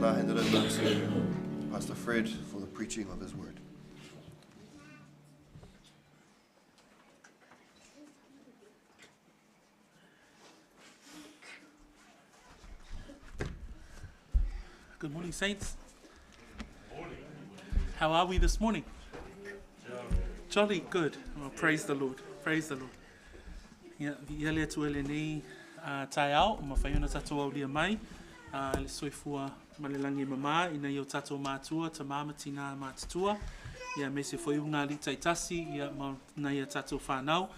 now hand it over to Pastor Fred for the preaching of his word. Good morning, saints. How are we this morning? Jolly good. Oh, praise the Lord. Praise the Lord. Ia lea tuele nei tai au, ma whaiona tatou au lia mai. Le soifua malelangi mama, ina iau tatou mātua, ta māmatina mātutua. Ia me se whaiunga li taitasi, ia na ia tatou whanau.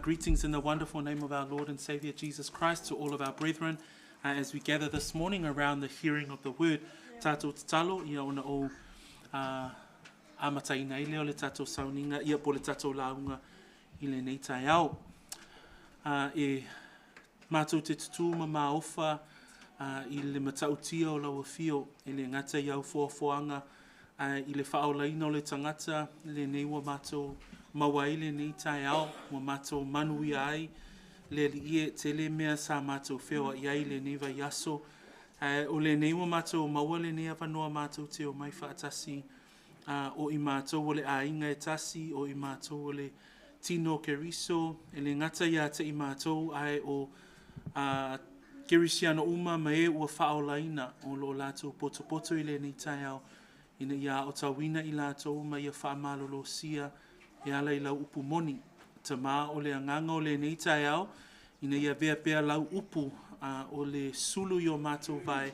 Greetings in the wonderful name of our Lord and Saviour Jesus Christ to all of our brethren. As we gather this morning around the hearing of the word, tātou tatalo, ia ona o amataina i leo le tātou sauninga, ia po le tātou launga i le nei tai au. E mātou te tutu ma maofa i le matautia o lau fio, i le ngata iau fuafuanga, i le whaolaina o le tangata, le nei wa mātou maua i le nei tai au, wa mātou manui ai, le ie te le mea sa mātou whewa iai le neva yaso. O le nei wa mātou maua le nei awanoa mātou te o mai whaatasi o i mātou o le ainga e tasi, o i mātou o le tino keriso, e le ngata ia te i mātou ai o kerisiano uma ma e ua whaolaina o lo lātou poto i le nei tai au, ina ia o tawina i lātou ma ia whaamalolo sia e ala i lau upu moni. Ta mā o le anganga o le nei tai au, ina ia vea pea lau upu o le sulu i o mātou vai,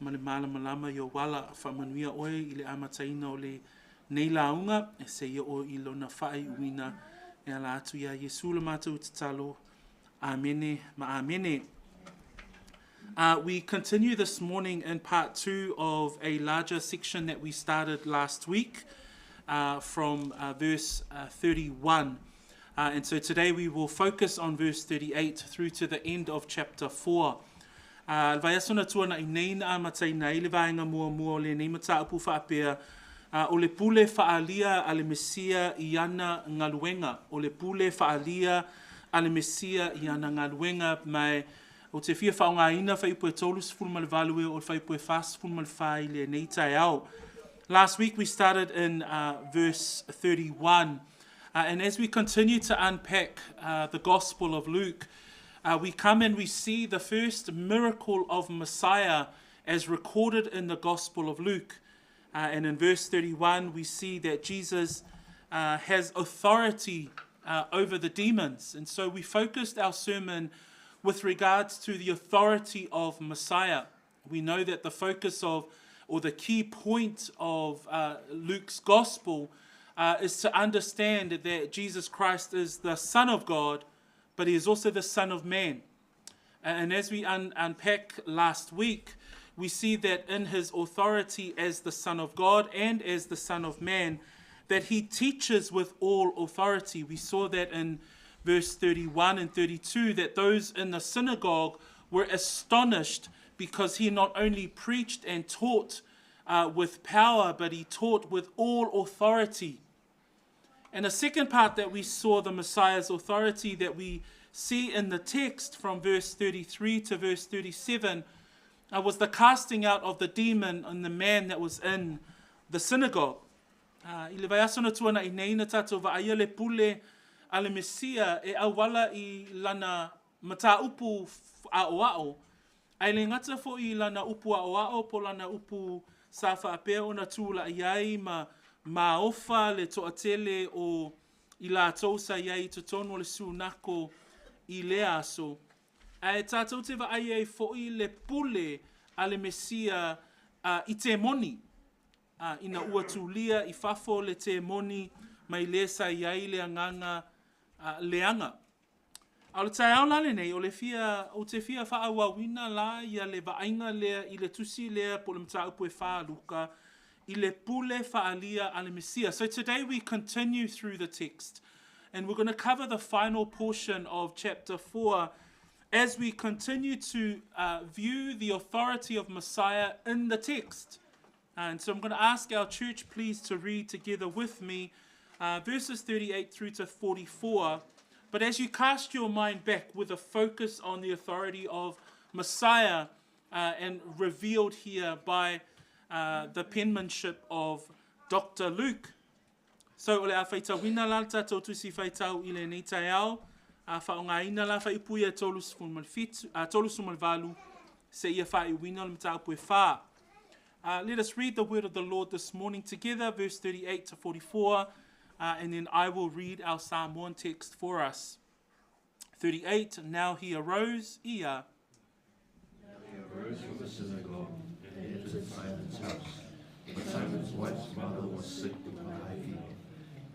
ma le malama i o wala whamanuia oe i le amataina o le nei launga, e se ia o i lona whai uina, e ala atu ia Jesu le mātou tatalo. Amene, ma amene. We continue this morning in part 2 of a larger section that we started last week from verse 31. And so today we will focus on verse 38 through to the end of chapter 4. Vai asona tuana I nei na amatai nei le vaenga mua le nei mata upu whaapea o le pule whaalia a le Mesia I ana ngaluenga. O le pule whaalia a le Mesia I ana ngaluenga mai o te fia whaonga ina whaipu e tolus fulma le value o whaipu e fast fulma le whai le nei tai au. Last week we started in verse 31. And as we continue to unpack the Gospel of Luke, we come and we see the first miracle of Messiah as recorded in the Gospel of Luke. And in verse 31, we see that Jesus has authority over the demons. And so we focused our sermon with regards to the authority of Messiah. We know that the focus of, or the key point of Luke's Gospel is to understand that Jesus Christ is the Son of God, but He is also the Son of Man. And as we unpack last week, we see that in His authority as the Son of God and as the Son of Man, that He teaches with all authority. We saw that in verse 31 and 32, that those in the synagogue were astonished because He not only preached and taught with power, but He taught with all authority. And the second part that we saw the Messiah's authority that we see in the text from verse 33 to verse 37 was the casting out of the demon and the man that was in the synagogue. I le vai asona tuana I nei na tātou vaia le pule a le Mesia e awala I lana mata upu ao. Ai le ngata fo I lana upu ao po lana upu sa whaapea ona tūla iai ma ofa le toatele o I lātou sa iai to tono le sunako I le aso. E tātou te wa ai fo I le pule a le Mesia I te moni. Ina ua tūlia I fafo le te moni mai le sa iai le anganga leanga. A le tai au lale nei o te fia whaawawina la ia le vainga lea I le tusi lea po le mtaupu e wha luka I le pule whaalia a le Mesia. So today we continue through the text and we're going to cover the final portion of chapter 4 as we continue to view the authority of Messiah in the text. And so I'm going to ask our church please to read together with me verses 38 through to 44. But as you cast your mind back with a focus on the authority of Messiah and revealed here by the penmanship of Dr. Luke. So ole a whaitawina la tātou tusi whaitau i le nei tai au, a whaongaina la whaipui a tolu sumal valu, se ia whaiwina le mtau pue wha. Let us read the word of the Lord this morning together, verse 38 to 44, and then I will read our Psalm 1 text for us. 38, now he arose, Now he arose from the synagogue and entered Simon's house. But Simon's wife's mother was sick with a high fever,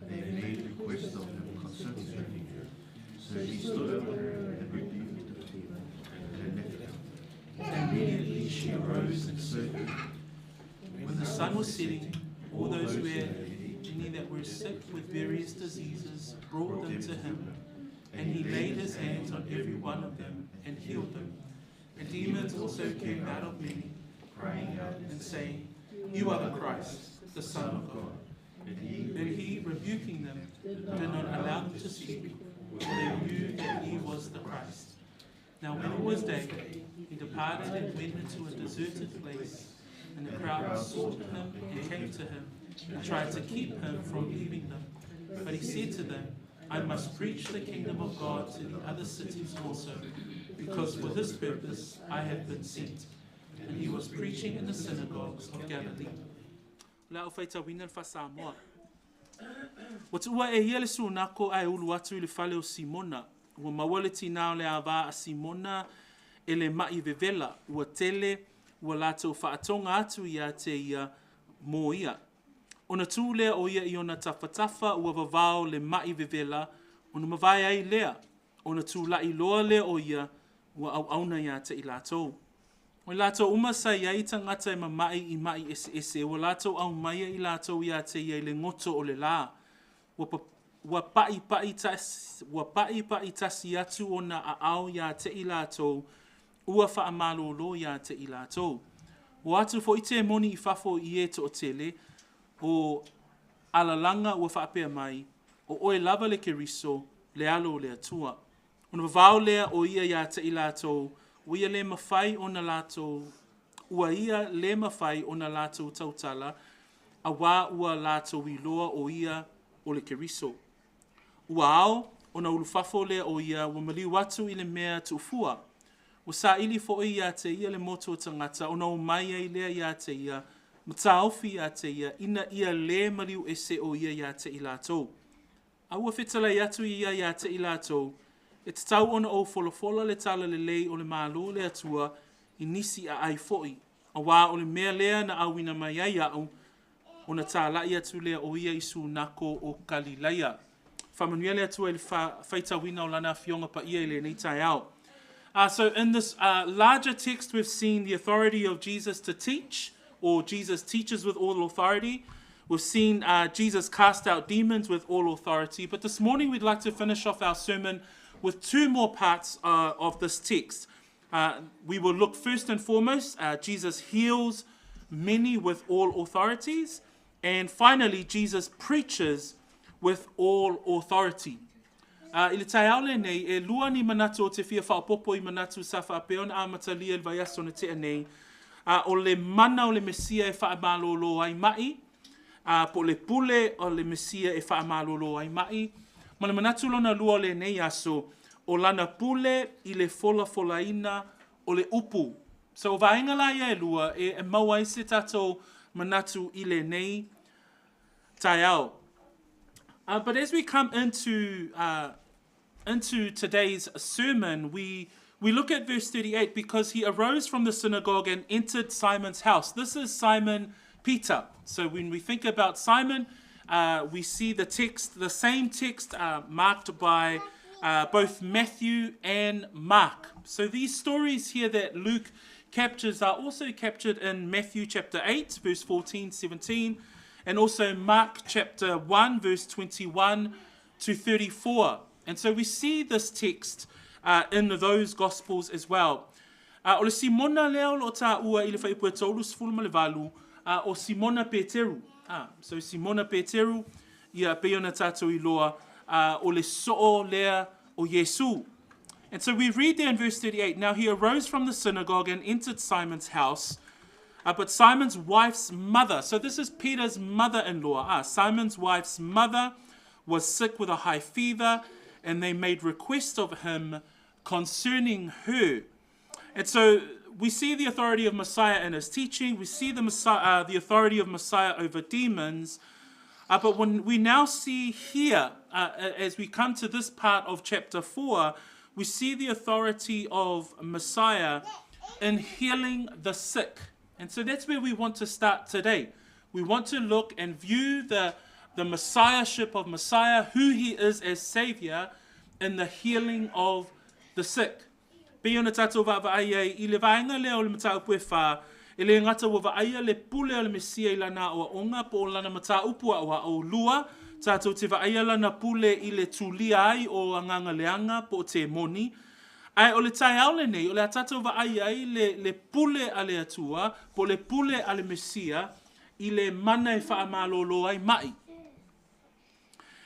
and they made request of him concerning her. So he stood over her and rebuked the fever, and left her. And immediately she arose and served him. When the sun was setting, all those who had any that were sick with various diseases brought them to him, and he laid his hands on every one of them and healed them. And demons also came out of many, crying out and saying, You are the Christ, the Son of God. And he, rebuking them, did not allow them to speak, for they knew that he was the Christ. Now when it was day, he departed and went into a deserted place, and the crowd sought him and came to him, and tried to keep him from leaving them. But he said to them, I must preach the kingdom of God to the other cities also, because for this purpose I have been sent. And he was preaching in the synagogues of Galilee. La ofaita wina Samoa. What's ua e hia le sunako ai ulu atu I le fale o Simona. Ua mawaleti nao le ava a Simona e le mai vevela. Ua tele, ua lato whaatonga atu ia te ia mō ia. Ona tū lea o ia I ona tawhatafa ua vavao le mai vevela, ona mawai ai lea. Ona tū lai loa lea o ia, ua au auna ia te I latou. O lato umasa ia I tangata I mamai I mai ese, ua lato au maia I lato ia te ia le ngoto o le la. Ua pai tasi atu ona a au ia te I lato, ua wha amalo lo ia te I lato. Ua atu fo I te moni I fafo I e to o tele, o alalanga ua whaapea mai, o oe lava le keriso, le alo le atua. Ona vavao lea o ia te I lato, ua ia le mawhai o na lato, ua ia le mawhai o na lato tautala, a wā ua lato I loa o ia o le keriso. Ua ao, o na ulufafo lea o ia, ua mali watu I le mea tufua. Ua sa ili fo ia te ia le moto tangata, o na umaia I lea ia te ia, mataufi ia te ia, ina ia le maliu ese o ia te I lato. A ua whetala atu ia te I lato, e te tau ona o folofola le tala le lei o le malo le atua I nisi a ai foi. A wā o le mea lea na awina mai ai au, o na tā lai atu lea o ia I sunako o Galileia. Whamanuia le atua I le whaitawina o lana fionga pa ia I le nei tai au. So in this larger text we've seen the authority of Jesus to teach, or Jesus teaches with all authority. We've seen Jesus cast out demons with all authority. But this morning we'd like to finish off our sermon with two more parts of this text. We will look first and foremost, Jesus heals many with all authorities. And finally, Jesus preaches with all authority. I le tai aole nei, e lua ni manatu o te fia whaopopo I manatu sa whaapeo na amatalia le vaiaso na te anei. O le mana o le Mesia e whaamalolo ai mai, po le pule o le Mesia e whaamalolo ai mai, ma le manatu lona lua o le nei aso, o lana pule I le fola ina o le upu. So vaenga la ia e lua, e mawai se tato manatu I le nei tai au. But as we come into today's sermon, we look at verse 38 because he arose from the synagogue and entered Simon's house. This is Simon Peter. So when we think about Simon, we see the same text marked by both Matthew and Mark. So these stories here that Luke captures are also captured in Matthew chapter 8, verse 14, 17, and also Mark chapter 1, verse 21 to 34. And so we see this text in those Gospels as well. O le Simona leo lo ta ua I le whaipua taulus fulma le valu, o Simona Peteru. So Simona Peteru, ia peona tātou I loa, o le so'o lea o Yesu. And so we read there in verse 38, now he arose from the synagogue and entered Simon's house. but Simon's wife's mother. So this is Peter's mother-in-law. Simon's wife's mother was sick with a high fever, and they made request of him concerning her. And so we see the authority of Messiah in his teaching. We see the authority of Messiah over demons. But when we now see here, as we come to this part of chapter 4, we see the authority of Messiah in healing the sick. And so that's where we want to start today. We want to look and view the messiahship of Messiah, who he is as Savior, in the healing of the sick. Pei ona tātou wa'aia I le vaenga lea o le mataupu e whā, e le ngata wa va'aia le pule o le Mesia I lana o onga po o lana mataupu o lua, tātou te va'aia lana pule I le tūlia ai o anganga leanga po te moni. Ai o le tai aole nei, o le tātou va'aia ai le pule a le atua, po le pule a le Mesia, I le mana e whaamalolo ai mai.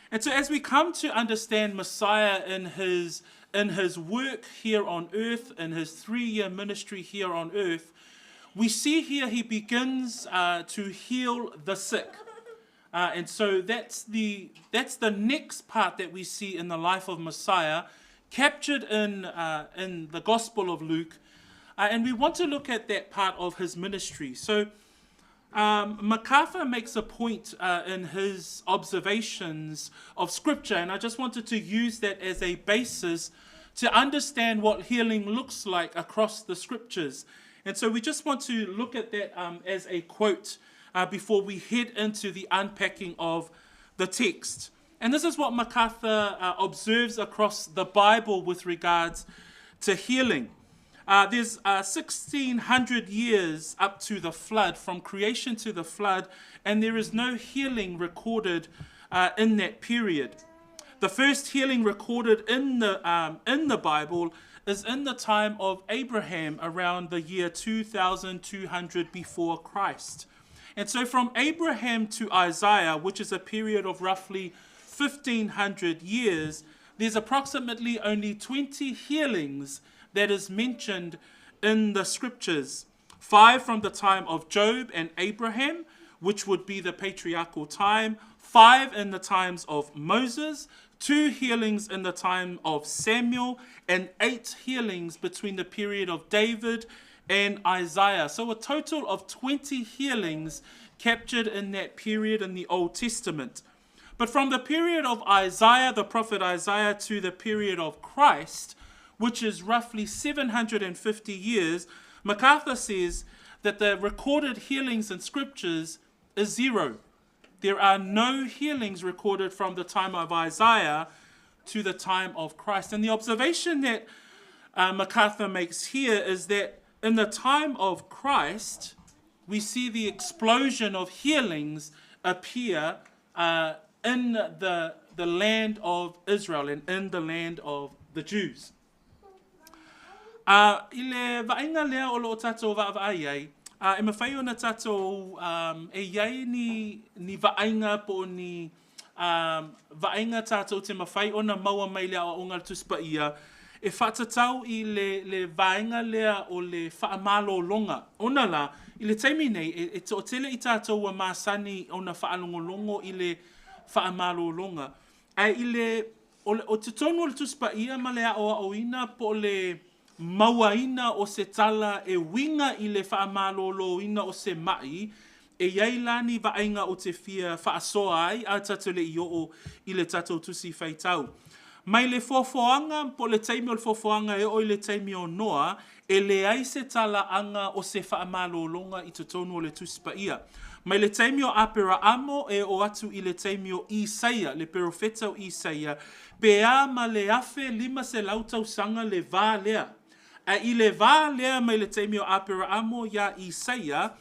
And so as we come to understand Messiah in his work here on earth, in his 3-year ministry here on earth, we see here he begins to heal the sick. And so that's the next part that we see in the life of Messiah, captured in the Gospel of Luke. And we want to look at that part of his ministry. So MacArthur makes a point in his observations of Scripture, and I just wanted to use that as a basis to understand what healing looks like across the Scriptures. And so we just want to look at that as a quote before we head into the unpacking of the text. And this is what MacArthur observes across the Bible with regards to healing. There's 1,600 years up to the flood, from creation to the flood, and there is no healing recorded in that period. The first healing recorded in the Bible is in the time of Abraham, around the year 2200 before Christ. And so from Abraham to Isaiah, which is a period of roughly 1,500 years, there's approximately only 20 healings that is mentioned in the Scriptures. 5 from the time of Job and Abraham, which would be the patriarchal time. 5 in the times of Moses. 2 healings in the time of Samuel. And 8 healings between the period of David and Isaiah. So a total of 20 healings captured in that period in the Old Testament. But from the period of Isaiah, the prophet Isaiah, to the period of Christ, which is roughly 750 years, MacArthur says that the recorded healings in Scriptures is 0. There are no healings recorded from the time of Isaiah to the time of Christ. And the observation that MacArthur makes here is that in the time of Christ, we see the explosion of healings appear in the land of Israel and in the land of the Jews. I le vaenga lea o lo tātou va'avai ai, e mawhai o na tātou e iai ni vaenga po ni vaenga tātou te mawhai o na maua mai lea o ngal tuspaia, e whatatau I le vaenga lea o le whaamalo longa. Ona la, I le taimi nei, e to tele I tātou wa māsani o na whaalongolongo I le whaamalo longa. Ai I le, o te tonu o le tuspaia ma lea o ina po le mauaina o se tala e winga I le whaamaloloina o se mai, e iai lani vaenga o te fia whaasoa ai, a tātou le I o I le tātou tusi whaitau. Mai le fofoanga, po le taimi o le fofoanga e o I le taimi o noa, e le ai se tala anga o se whaamalolonga I te tonu o le tuspaia. Mai le taimi o apera amo e o atu I le taimi o Isaia, le perofeta o Isaia, pe a ma le afe 5 se lautau sanga le vā lea. A I le vā lea mai le taimi o apera amo ia Isaia,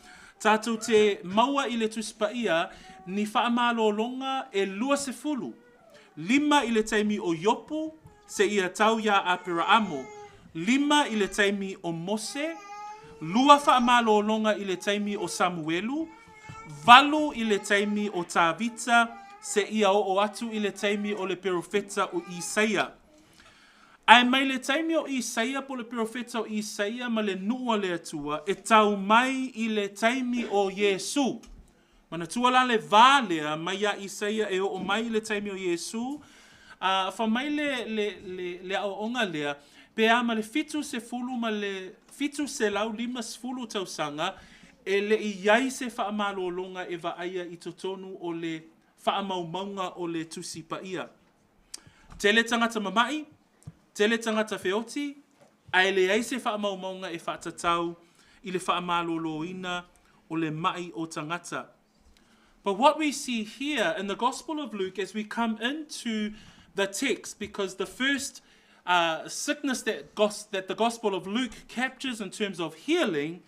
tātou te maua I le tuspaia, ni whaamalolonga e 20. 5 I le taimi o Iopu, se ia tau ia apera amo. 5 I le taimi o Mose, 2 whaamalolonga I le taimi o Samuelu, 8 I le taimi o Tavita, se ia o atu I le taimi o le perofeta o Isaia. Ai mai le taimi o Isaia po le profeta o Isaia ma le nua le atua e tau mai I le taimi o Yesu. Mana tua la le vālea mai a Isaia e o mai le taimi o Yesu. Fa mai le aonga lea pe ama le fitu se fulu ma le fitu se lau lima sfulu tausanga e le iai se whaamalolonga e vaaya I totonu o le whaamaumaunga o le tusi paia. Tele tangata mamai, tele tangata feoti, ai le ai se whaamaumaunga e whaatatau I le whaamaloloina o le mai o tangata. But what we see here in the Gospel of Luke as we come into the text, because the first sickness that the Gospel of Luke captures in terms of healing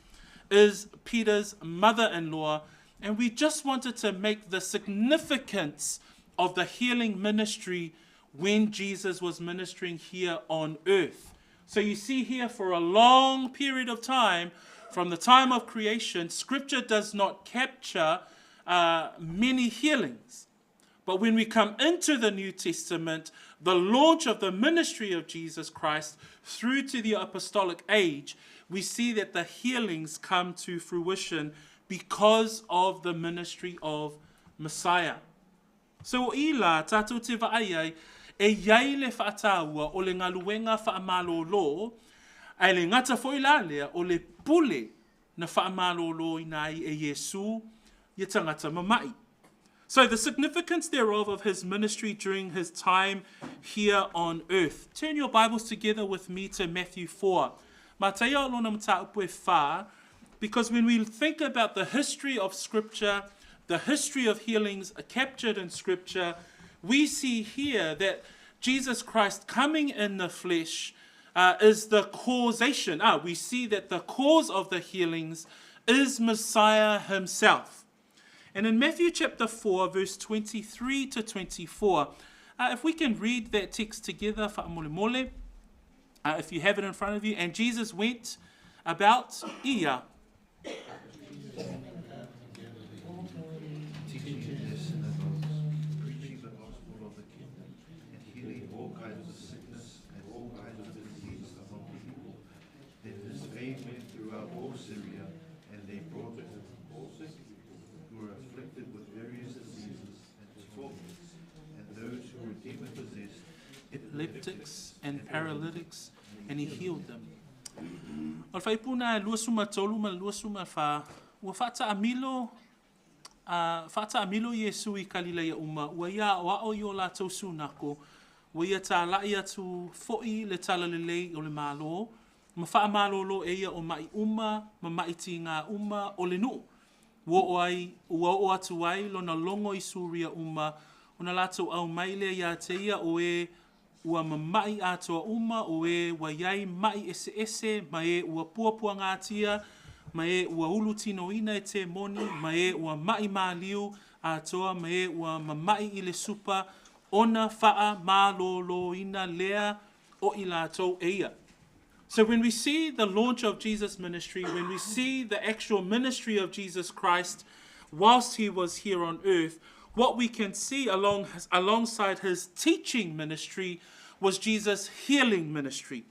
is Peter's mother-in-law. And we just wanted to make the significance of the healing ministry when Jesus was ministering here on earth. So you see here for a long period of time, from the time of creation, Scripture does not capture many healings. But when we come into the New Testament, the launch of the ministry of Jesus Christ through to the apostolic age, we see that the healings come to fruition because of the ministry of Messiah. So ila tātou te vaaiai e iai le whaataua o le ngaluenga whaamalolo ai le ngata foi la lea o le pule na whaamalolo inai e Yesu I tangata mamai. So the significance thereof of his ministry during his time here on earth. Turn your Bibles together with me to Matthew 4. Mataya lona mta upu e wha, because when we think about the history of Scripture, the history of healings captured in Scripture, we see here that Jesus Christ coming in the flesh is the causation. We see that the cause of the healings is Messiah himself. And in Matthew chapter 4, verse 23 to 24, if we can read that text together, if you have it in front of you. And Jesus went about Ia. Teaching in their synagogues, preaching the gospel of the kingdom, and healing all kinds of sickness and all kinds of disease among the people. Then his fame went throughout all Syria, and they brought to him all sick people who were afflicted with various diseases and torments, and those who were demon-possessed, Epileptics and paralytics, and he healed them. Al faipuna luasuma toluma luasuma fa wafata amilo Yesu I Galilea uma waya wa o yo la tosu nako waya ta la ia tu foi le tala le o le malo ma fa malo lo eia o mai uma ma mai tinga uma o le no wo atu ai lo na longo I suria uma ona lato au mai le ia te ia o e ua mamai atoa uma o e waiai mai ese ma e ua puapua ngātia ma e ua ulu tino ina e te moni ma e ua mai māliu atoa ma e ua mamai I le supa ona faa mālolo ina lea o I lātou eia. So when we see the launch of Jesus' ministry, when we see the actual ministry of Jesus Christ whilst he was here on earth, what we can see alongside his teaching ministry was Jesus' healing ministry.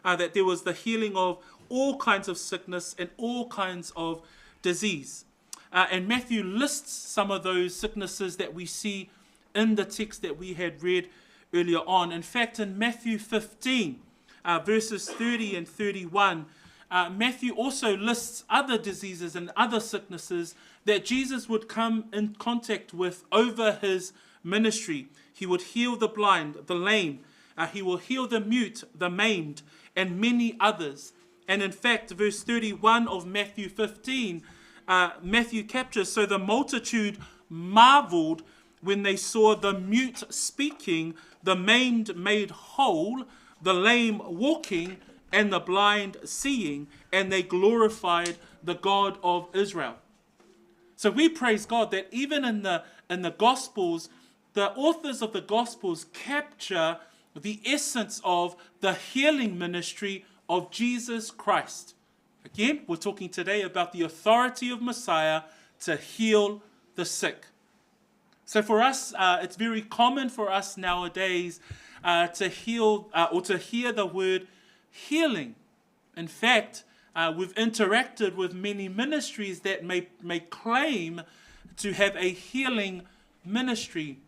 That there was the healing of all kinds of sickness and all kinds of disease. And Matthew lists some of those sicknesses that we see in the text that we had read earlier on. In fact, in Matthew 15, verses 30 and 31, Matthew also lists other diseases and other sicknesses that Jesus would come in contact with over his ministry. He would heal the blind, the lame, he will heal the mute, the maimed, and many others. And in fact, verse 31 of Matthew 15, Matthew captures, so the multitude marveled when they saw the mute speaking, the maimed made whole, the lame walking, and the blind seeing, and they glorified the God of Israel. So we praise God that even in the Gospels, the authors of the Gospels capture the essence of the healing ministry of Jesus Christ. Again, we're talking today about the authority of Messiah to heal the sick. So for us, it's very common for us nowadays to heal or to hear the word healing. In fact, we've interacted with many ministries that may claim to have a healing ministry.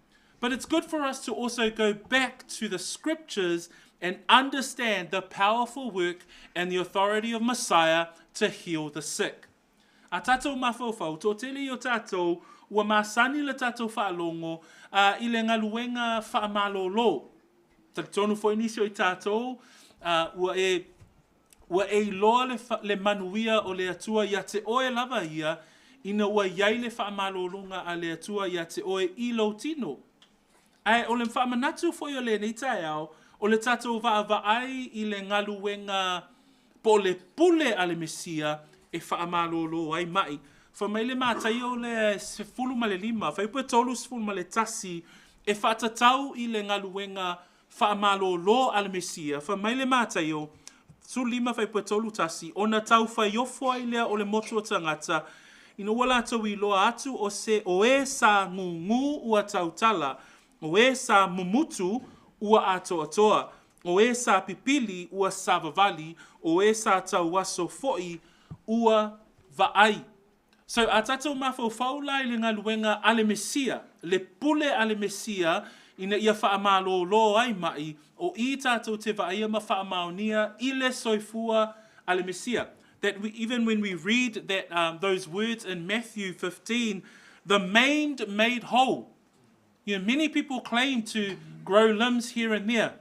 But it's good for us to also go back to the scriptures and understand the powerful work and the authority of Messiah to heal the sick. A tātou mawhauwhau, tō tele o tātou, ua māsani le tātou whaalongo, I le ngaluenga whaamalolo. Tā tonu fo inisio I tātou, ua e loa le manuia o le atua ia te oe lava ia, ina ua iai le whaamalolunga a le atua ia te oe I lo tino. Ai, o le whaamanatu fo i o le nei tai au, o le tātou vaai I le ngaluenga po le pule a le Mesia e whaamalolo ai mai. Fa mai le mātai o le sefulu ma le lima, fa ipu e tolu sefulu ma le tasi, e whaatatau I le ngaluenga whaamalolo a le Mesia. Fa mai le mātai o, su lima fa ipu e tolu tasi, o na tau whaiofo ai lea o le motu o tangata, ina wala tau I loa atu o se o e sa ngungu ua tautala, o e sa mumutu ua atoa, o e sa pipili ua savavali, o e sa tau waso foi ua vaai. So a tatou mawhauwhau lai le ngaluenga ale Mesia, le pule ale Mesia, ina ia whaamalo ai mai, o I tatou te vaia ma whaamaonia, I le soifua ale Mesia. That even when we read that those words in Matthew 15, the maimed made whole. You know, many people claim to grow limbs here and there,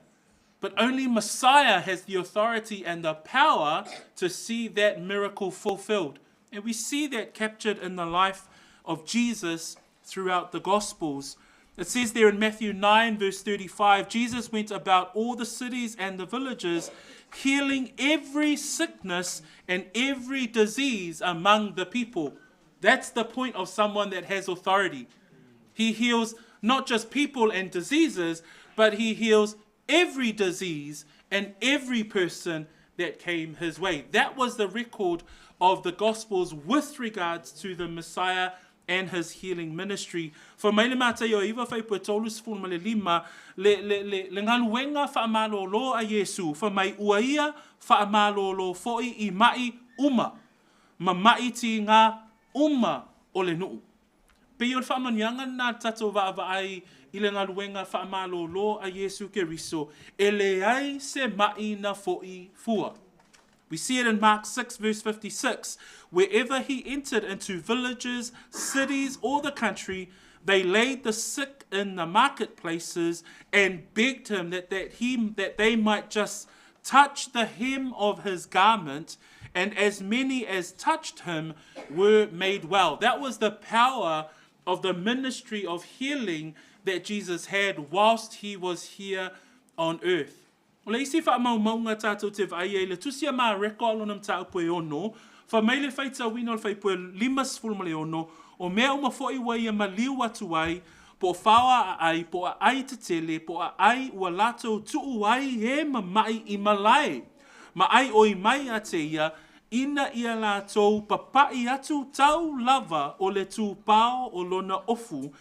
but only Messiah has the authority and the power to see that miracle fulfilled. And we see that captured in the life of Jesus throughout the Gospels. It says there in Matthew 9, verse 35, Jesus went about all the cities and the villages, healing every sickness and every disease among the people. That's the point of someone that has authority. He heals not just people and diseases, but he heals every disease and every person that came his way. That was the record of the Gospels with regards to the Messiah and his healing ministry. For mai le mātai o iwa whai pua tolu sifunu ma le lima, le ngaluenga whaamalolo a Yesu, for mai uaia whaamalolo foi I mai uma, ma mai ti ngā uma o le nuu. Pei o le whaamanianga nā tatou vaai I le ngaluenga whaamalolo a Yesu Keriso, e le ai se mai na foi fua. We see it in Mark 6, verse 56. Wherever he entered into villages, cities, or the country, they laid the sick in the marketplaces and begged him that they might just touch the hem of his garment, and as many as touched him were made well. That was the power of the ministry of healing that Jesus had whilst he was here on earth. O le isi whaamaunga tātou te vai e le tusia mā reko alonam tā upo e ono, wha mai le whaita wino le whaipo e 5 ma le ono, o mea uma fo I wai e ma liu atu ai, po whawa a ai, po a ai te tele, po a ai ua lato tuu ai e ma mai I malai. Ma ai oi mai a te ia, ina ia lato papai atu tau lava o le tū pao o lona ofu,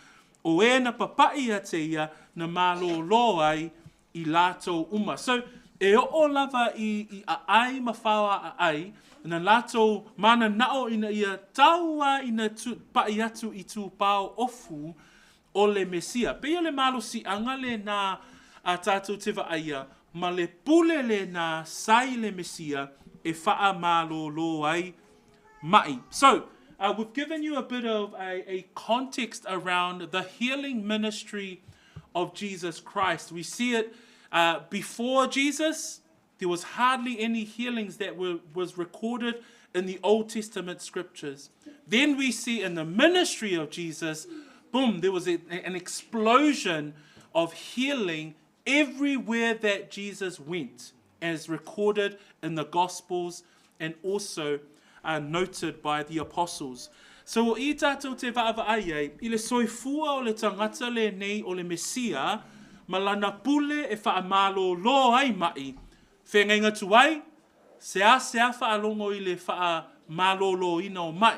o e na papai a te ia na malo lo ai, I lato uma. So, e o lava I a ai mawhawa a ai, na lato mana nao ina ia taua ina pai atu I tu pao ofu o le Mesia. Pea le malo si angale na a tātou te vaaia, ma le pule le na sai le Mesia e wha malo lo ai mai. So, we've given you a bit of a context around the healing ministry of Jesus Christ. We see it before Jesus. There was hardly any healings that was recorded in the Old Testament scriptures. Then we see in the ministry of Jesus, boom, there was an explosion of healing everywhere that Jesus went, as recorded in the Gospels and also noted by the apostles. So I tātou te vaavai ai, I le soifua o le tangata le nei o le Mesia, ma lana pule e whaamalo lo ai mai. Whengainga tuai, sea whaalongo I le whaamalo lo ina o mai.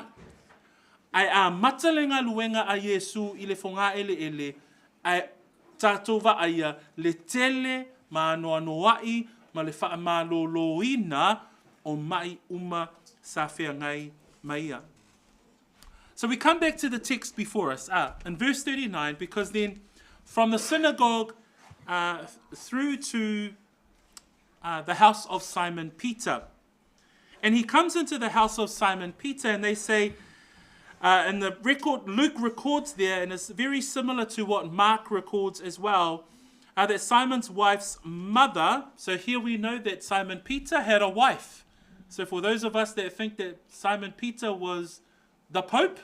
Ai a matalenga luenga a Yesu I le whonga ele, ai tātou vaaia le tele ma anoa noai ma le whaamālōlōina o mai uma sa whiangai maia. So we come back to the text before us, in verse 39, because then from the synagogue through to the house of Simon Peter. And he comes into the house of Simon Peter, and they say, and the record, Luke records there, and it's very similar to what Mark records as well, that Simon's wife's mother, so here we know that Simon Peter had a wife. So for those of us that think that Simon Peter was the Pope,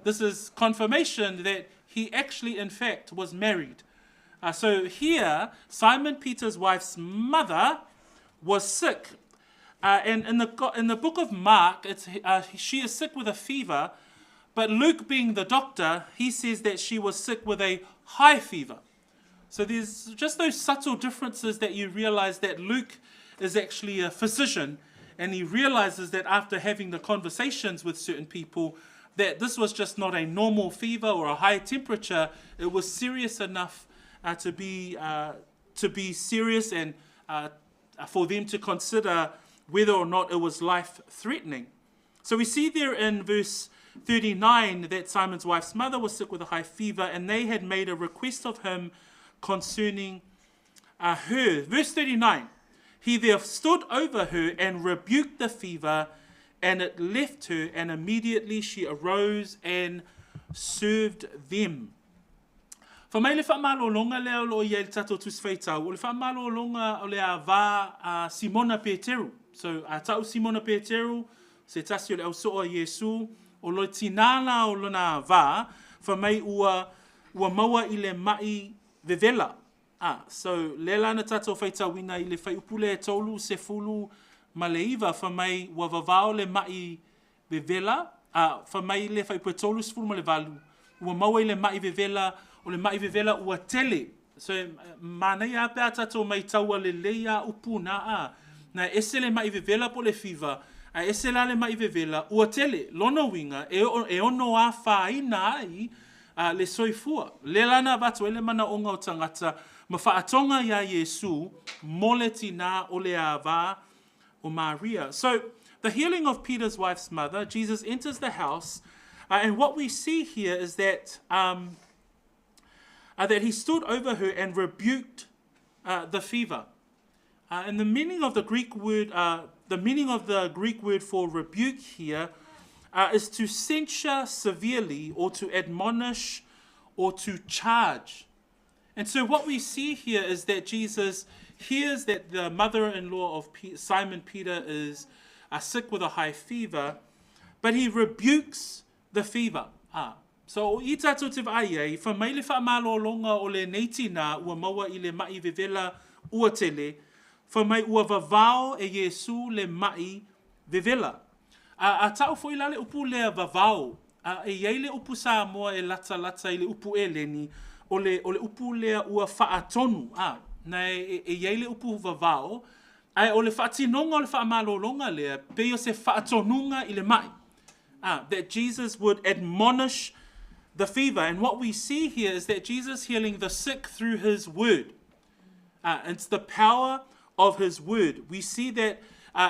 this is confirmation that he actually, in fact, was married. So here, Simon Peter's wife's mother was sick. And in the book of Mark, she is sick with a fever, but Luke, being the doctor, he says that she was sick with a high fever. So there's just those subtle differences that you realize that Luke is actually a physician, and he realizes that after having the conversations with certain people, that this was just not a normal fever or a high temperature. It was serious enough to be serious, and for them to consider whether or not it was life-threatening. So we see there in verse 39 that Simon's wife's mother was sick with a high fever, and they had made a request of him concerning her. Verse 39, he there stood over her and rebuked the fever, and it left her, and immediately she arose and served them. Whamai le whamalolonga leo lo ia il tato tuswhaitau, o le whamalolonga o le a vā Simona Peteru. So a tau Simona Peteru, se tasi o le au soa Yesu, o lo tinala o lona vā, whamai ua maua i le mai vevela. So le lana tato whaitau wina i le whaiupule e tolu se fulu ma le iwa, whamai ua vavao le mai vevela, whamai le whaipue tolu se fulu ma le valu, ua maua i le mai vevela, o le mai vevela ua tele. So manei a pēr tato mai taua le leia upu na na ese le mai vevela po le fiva, a ese la le mai vevela ua tele, lona winga, e ono a whaina ai le soifua. Le lana vatu ele mana o ngau tangata, ma whaatonga ia Yesu, mole tina o le ava o Maria. So the healing of Peter's wife's mother, Jesus enters the house, and what we see here is that that he stood over her and rebuked the fever. And the meaning of the Greek word, for rebuke here, is to censure severely, or to admonish, or to charge. And so what we see here is that Jesus hears that the mother-in-law of Simon Peter is sick with a high fever, but he rebukes the fever. So i tātou te vai whamai le whaamālōlonga o le neitina ua maua i le mai vevela ua tele, whamai ua vavao e Yesu le mai vevela. A tau fo i lale upu lea vavao, e iei le upu sa moa e lata i le upu e leni, o le upu lea ua whaatonu, na e iei le upu vavao, o le whaatinonga o le whaamālōlonga lea, peo se whaatonunga i le mai. That Jesus would admonish the fever. And what we see here is that Jesus healing the sick through his word. It's the power of his word. We see that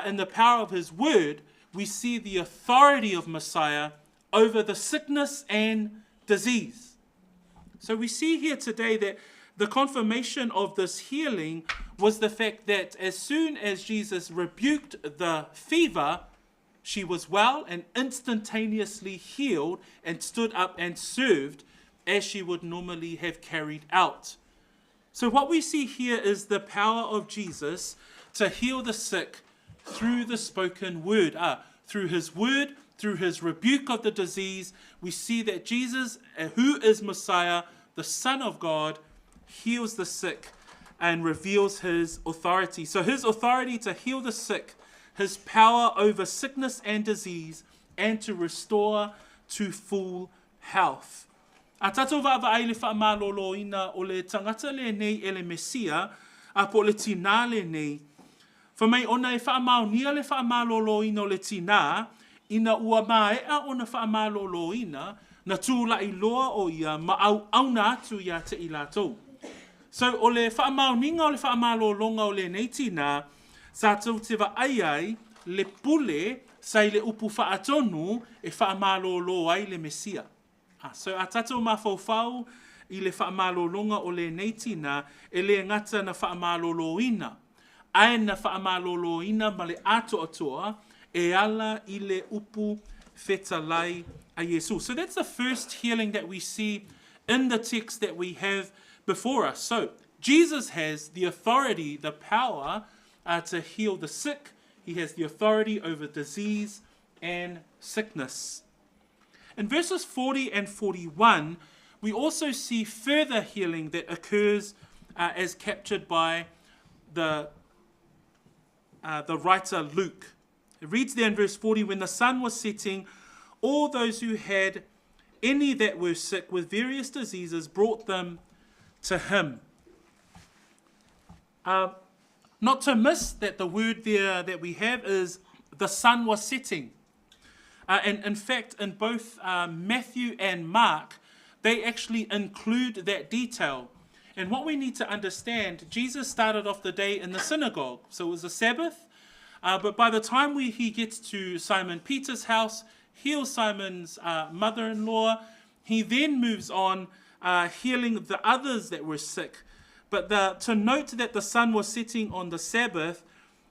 in the power of his word, we see the authority of Messiah over the sickness and disease. So we see here today that the confirmation of this healing was the fact that as soon as Jesus rebuked the fever, she was well and instantaneously healed and stood up and served as she would normally have carried out. So what we see here is the power of Jesus to heal the sick through the spoken word. Through his word, through his rebuke of the disease, we see that Jesus, who is Messiah, the Son of God, heals the sick and reveals his authority. So his authority to heal the sick, his power over sickness and disease, and to restore to full health. A tatou va'ava'ai le wha'amālōlōina o le tangata le nei e le Mesia, a po le tina le nei. Whamai ona e wha'amaunia le wha'amālōlōina o le tina, ina ua maea ona wha'amālōlōina, na tūlai loa o ia maauna atu ia te i lātou. So o le whaamauninga o le whaamālolonga o le neitina, sa tau te wa ai le pule sai le upu whaatonu e whaamālolo ai le Mesia. So a tatou mawhauwhau i le whaamālolonga o le neitina e le ngata na whaamāloloina. Ai na whaamāloloina ma le ato atoa e ala i le upu whetalai a Yesu. So that's the first healing that we see in the text that we have before us. So Jesus has the authority, the power to heal the sick. He has the authority over disease and sickness. In verses 40 and 41, we also see further healing that occurs as captured by the writer Luke. It reads there in verse 40, when the sun was setting, all those who had any that were sick with various diseases brought them to him. Not to miss that the word there that we have is the sun was setting. And in fact, in both Matthew and Mark, they actually include that detail. And what we need to understand, Jesus started off the day in the synagogue. So it was a Sabbath. But by the time he gets to Simon Peter's house, heals Simon's mother-in-law, he then moves on healing the others that were sick. But to note that the sun was setting on the Sabbath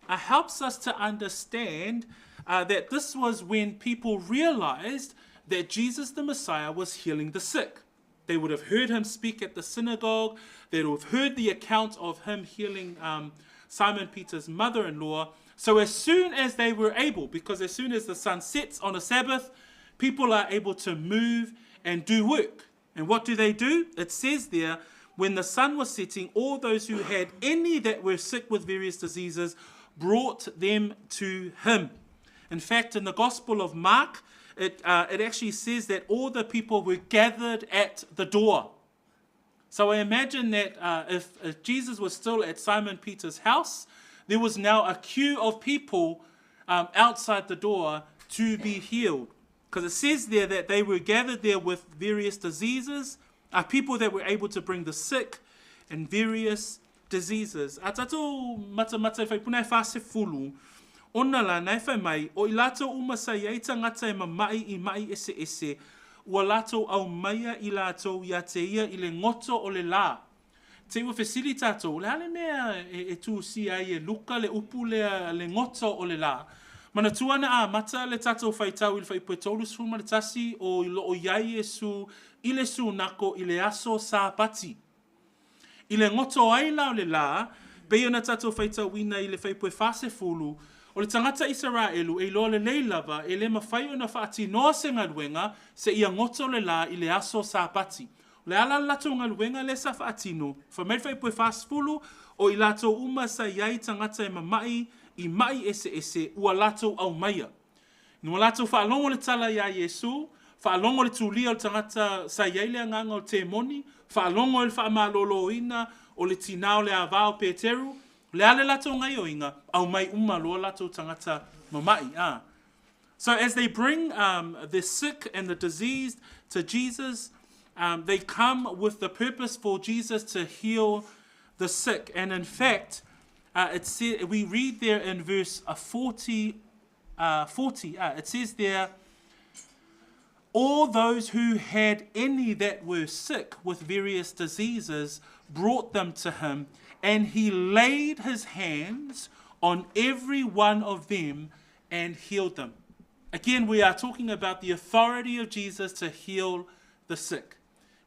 helps us to understand that this was when people realized that Jesus the Messiah was healing the sick. They would have heard him speak at the synagogue. They would have heard the account of him healing Simon Peter's mother-in-law. So as soon as they were able, because as soon as the sun sets on a Sabbath, people are able to move and do work. And what do? It says there, when the sun was setting, all those who had any that were sick with various diseases brought them to him. In fact, in the Gospel of Mark, it actually says that all the people were gathered at the door. So I imagine that if Jesus was still at Simon Peter's house, there was now a queue of people outside the door to be healed. Because it says there that they were gathered there with various diseases, people that were able to bring the sick and various diseases. A tatou mata whai punai whase fulu, ona la nai whai mai, o I lato umasa iaita ngata e mamai I mai ese ese, ua lato au maia I lato ia te ia I le ngoto o le la. Te ua whesili tātou, le hale mea e tū si ai e luka le upu le ngoto o le la. Mana tuana a mata le tātou whaitau I le whaipue tolu suma le tasi o o iai e su, I le su nako I le aso sa pati. I le ngoto ai lao le la, pei ona tātou whaitau wina I le whaipue whase fulu, o le tangata Israelu e loa le leilava e le mawhai ona whaati noa se ngaluenga se ia ngoto le la I le aso sa pati. Le ala lato ngaluenga le sa whaatino, whamei whaipue whase fulu o I lato uma sa iai tangata e mamai I mai ese ese ua lato au maia. Nua lato whaalongo le tala ia Yesu, whaalongo le tūlia o le tangata sa iai le anganga o te moni, whaalongo le whaamaloloina o le tinao le avao Peteru, le ale lato ngai o inga, au mai loa lato tangata mamai. So as they bring the sick and the diseased to Jesus, they come with the purpose for Jesus to heal the sick. And in fact, we read there in verse 40, it says there, all those who had any that were sick with various diseases brought them to him, and he laid his hands on every one of them and healed them. Again, we are talking about the authority of Jesus to heal the sick.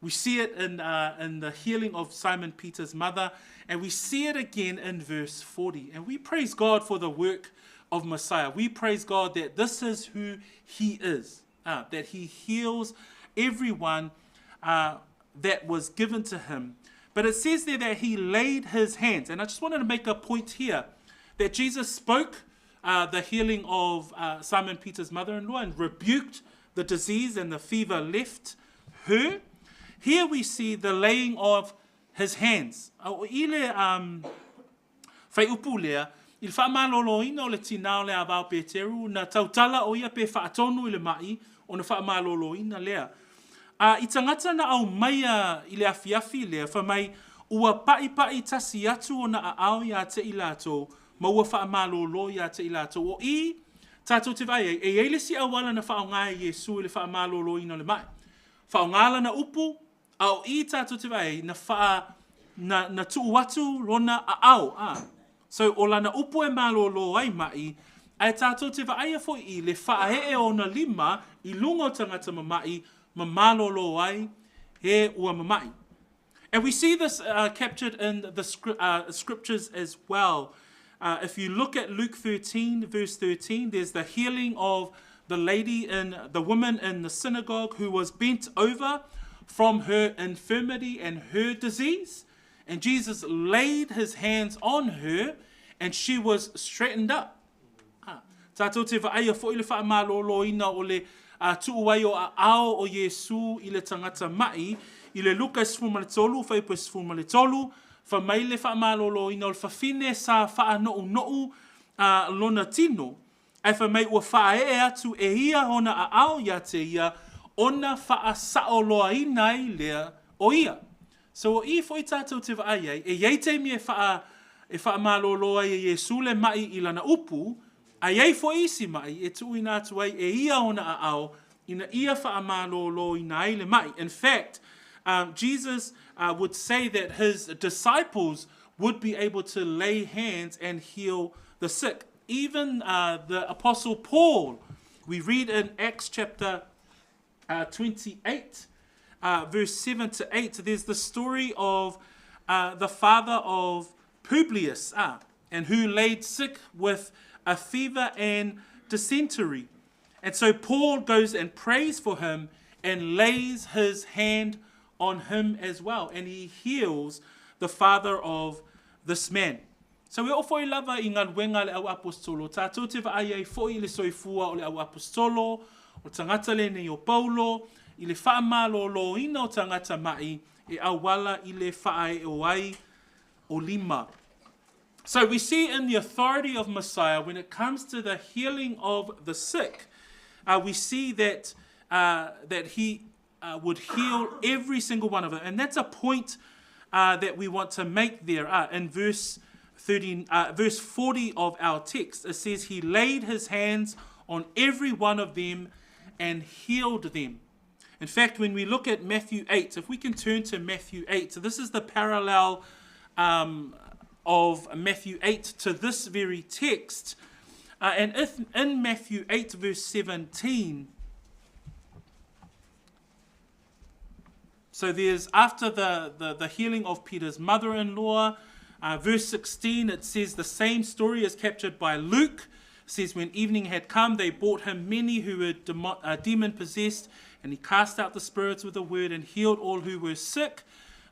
We see it in the healing of Simon Peter's mother, and we see it again in verse 40. And we praise God for the work of Messiah. We praise God that this is who he is, that he heals everyone that was given to him. But it says there that he laid his hands. And I just wanted to make a point here that Jesus spoke the healing of Simon Peter's mother-in-law and rebuked the disease, and the fever left her. Here we see the laying of his hands. Ile whai upu lea, il whaamaloloina o le tinao le avao Peteru, na tautala o ia pe whaatonu I le mai, o na whaamaloloina lea. I tangata na au maia i le afiafi lea, whamai ua pai tasi atu o na a au ia te ilato, ma ua wha malolo ia te ilato. O I tātou te vai, e eile si awala na wha o ngai Iesu i le wha malolo ina le mai. Wha o ngala na upu, au I tātou te vai, na wha na tuu atu rona a au. So o lana upu e malolo ai mai, ai tātou te vai fo I le wha he o na lima I lungo tangata mamai, ma malolo ai, he ua mamai. And we see this captured in the scriptures as well. If you look at Luke 13, verse 13, there's the healing of the woman in the synagogue who was bent over from her infirmity and her disease. And Jesus laid his hands on her and she was straightened up. Tātou te whaia fo I le wha malolo ina o le tuuai o a ao o Iesu I le tangata mai, I le luka sfumaletolu, whaipa sfumaletolu, wha mai le wha malolo ina o le whawhine sa wha nou lona tino, ai wha mai ua wha e atu e ia hona a ao ia te ia, ona wha saoloa ina I lea o ia. So o I fo I tātou te whaia, e iei te mi e wha malolo ai e Iesu le mai I lana upu, a iei fo isi mai e tu ina atu ai e ia hona a ao, ina ia wha malolo ina ai le mai. In fact, Jesus would say that his disciples would be able to lay hands and heal the sick. Even the Apostle Paul, we read in Acts chapter 28, verse 7 to 8, there's the story of the father of Publius, and who laid sick with a fever and dysentery. And so Paul goes and prays for him and lays his hand on him as well, and he heals the father of this man. So we ofoi lava I ngā ruenga le au apostolo. Tātou te whaai ai foi le soifua o le au apostolo, o tangata le nei o Paulo, I le wha malolo ina o tangata mai, e awala I le whaai o ai o lima. So we see in the authority of Messiah, when it comes to the healing of the sick, we see that he would heal every single one of them. And that's a point that we want to make there. In verse 40 of our text, it says, he laid his hands on every one of them and healed them. In fact, when we look at Matthew 8, if we can turn to Matthew 8, so this is the parallel of Matthew 8 to this very text. And if in Matthew 8, verse 17, so there's after the healing of Peter's mother-in-law, verse 16, it says the same story is captured by Luke. It says, when evening had come, they brought him many who were demon-possessed, and he cast out the spirits with a word and healed all who were sick.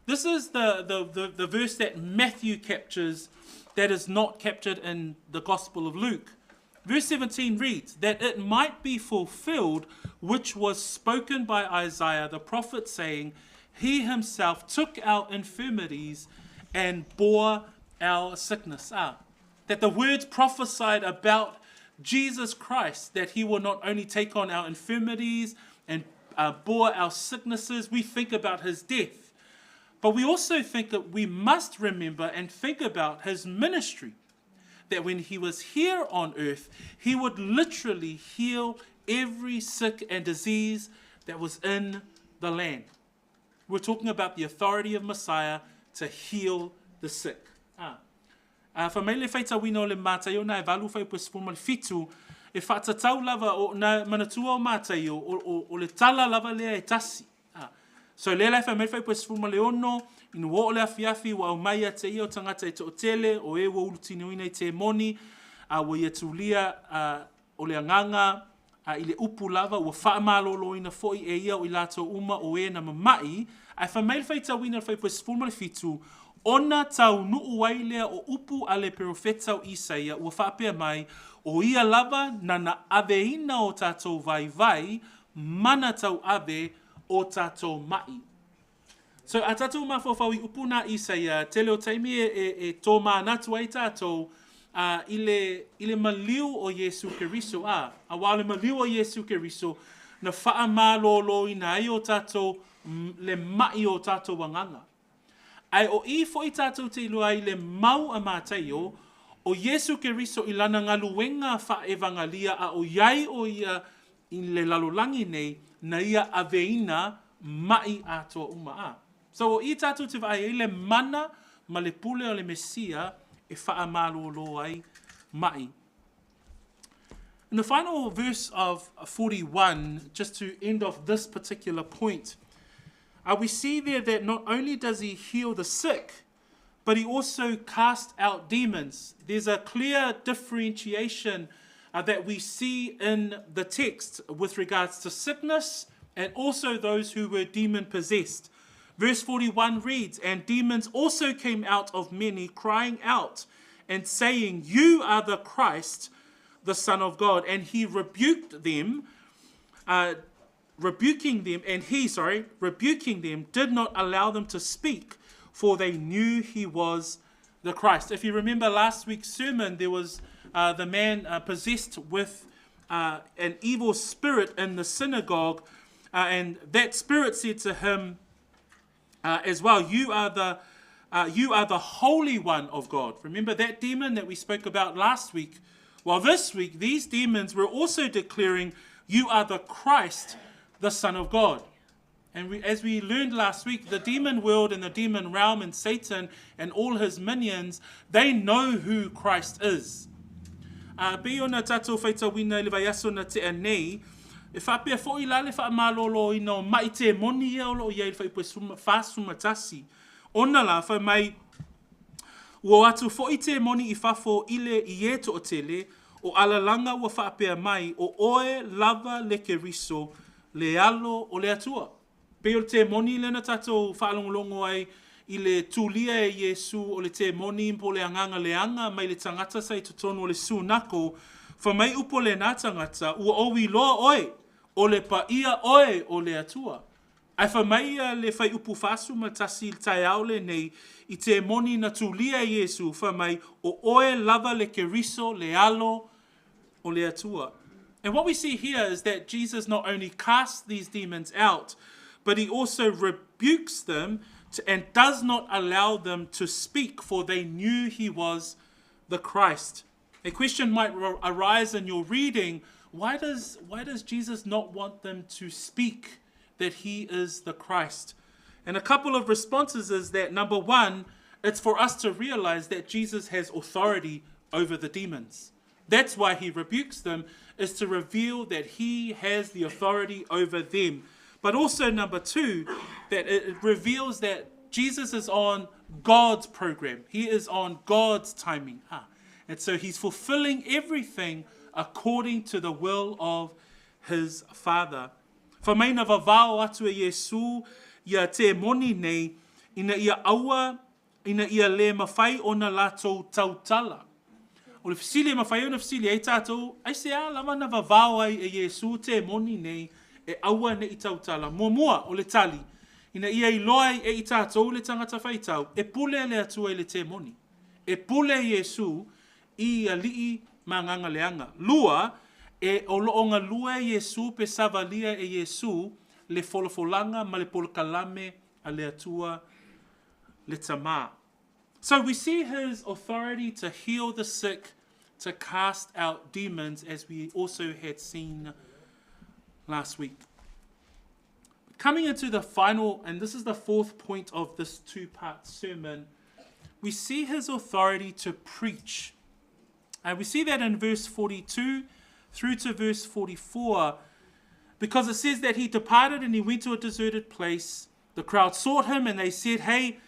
This is the verse that Matthew captures that is not captured in the Gospel of Luke. Verse 17 reads, that it might be fulfilled, which was spoken by Isaiah the prophet, saying, he himself took our infirmities and bore our sickness. That the words prophesied about Jesus Christ, that he will not only take on our infirmities and bore our sicknesses, we think about his death. But we also think that we must remember and think about his ministry. That when he was here on earth, he would literally heal every sick and disease that was in the land. We're talking about the authority of Messiah to heal the sick. Whamele whaita wino le mātai o na e walu whai puspuma le fitu, e whatatau lava o na manatua o mātai o le tala lava lea e tasi. So le lai whamele whai puspuma le ono, inu o le afiafi wa au mai a te ia o tangata e to tele, o e wa ulutini uina I te moni, wa ia tulia o le anganga, I le upu lava, wa whaamalolo ina foi e ia o I lato uma o e na mamai, ai whamele whaita wina le whai puspuma le fitu, ona tau nuu wailea o upu ale profeta o Isaia ua whapea mai o ia lava na na aveina o tātou vai mana tau ave o tātou mai. So a tātou mawhawhawi upu na Isaia tele o taimi e tō mānatu ai tātou ile maliu o Yesu Keriso a wale maliu o Yesu Keriso na whaamālolo ina ai o tātou le mai o tātou wanganga. Ai o I fo I tātou te ilua I le mau a mātai o Yesu Keriso I lana ngaluenga whaevangalia a o iai o ia I le lalolangi nei na ia aveina mai atua umaa. So o I tātou te vai I le mana ma le pule o le Mesia e whaamālolo ai mai. In the final verse of 41, just to end off this particular point, we see there that not only does he heal the sick, but he also casts out demons. There's a clear differentiation that we see in the text with regards to sickness and also those who were demon-possessed. Verse 41 reads, "And demons also came out of many, crying out and saying, 'You are the Christ, the Son of God.' And he rebuked them, rebuking them, did not allow them to speak, for they knew he was the Christ." If you remember last week's sermon, there was the man possessed with an evil spirit in the synagogue, and that spirit said to him as well, you are the Holy One of God. Remember that demon that we spoke about last week? Well, this week, these demons were also declaring, "You are the Christ, the Son of God." And as we learned last week, the demon world and the demon realm and Satan and all his minions, they know who Christ is. Pe ona tātou whaitawina I le vaiaso na te anei, e whapea fōi la le whaamālolo ina o mai te moni ea o lo iei whaipoe whāsumatasi. Ona la whai mai ua atu fōi te moni I whafo ile I e to o tele, o alalanga ua whaapea mai, o oe lava le keriso, le alo o le atua. Pe o te moni lena tātou whaalongolongo ai I le tūlia e Yesu o le te moni po le anganga leanga mai le tangata sa I totonu o le sūnako, wha mai upo le nā tangata ua owi loa oe o le paia oe o le atua. Ai wha mai le whai upu whasu ma tasi tai aole nei I te moni na tūlia e Yesu wha mai o oe lava le keriso, le alo o le atua. And what we see here is that Jesus not only casts these demons out, but he also rebukes them and does not allow them to speak, for they knew he was the Christ. A question might arise in your reading, why does Jesus not want them to speak that he is the Christ? And a couple of responses is that, number one, it's for us to realize that Jesus has authority over the demons. That's why he rebukes them, is to reveal that he has the authority over them. But also, number two, that it reveals that Jesus is on God's program. He is on God's timing. And so he's fulfilling everything according to the will of his Father. Whamaina vavao atu e Yesu ia te moni nei, ina ia aua, ina ia le mawhai ona lātou tautala. O le fisili mawhai ona fisili ei tātou, ai se a lama na vavao ai e Yesu te moni nei, e aua ne I tautala. Mua o le tali, ina ia I loai e I tātou le tangata whaitau, e pule le atua I le te moni. E pule Yesu I a lii manganga leanga. Lua, e o loonga lua e Yesu pe savalia e Yesu le folofolanga ma le polkalame a le atua le tama. So we see his authority to heal the sick, to cast out demons, as we also had seen last week. Coming into the final, and this is the fourth point of this two-part sermon, we see his authority to preach. And we see that in verse 42 through to verse 44, because it says that he departed and he went to a deserted place. The crowd sought him and they said, "Hey,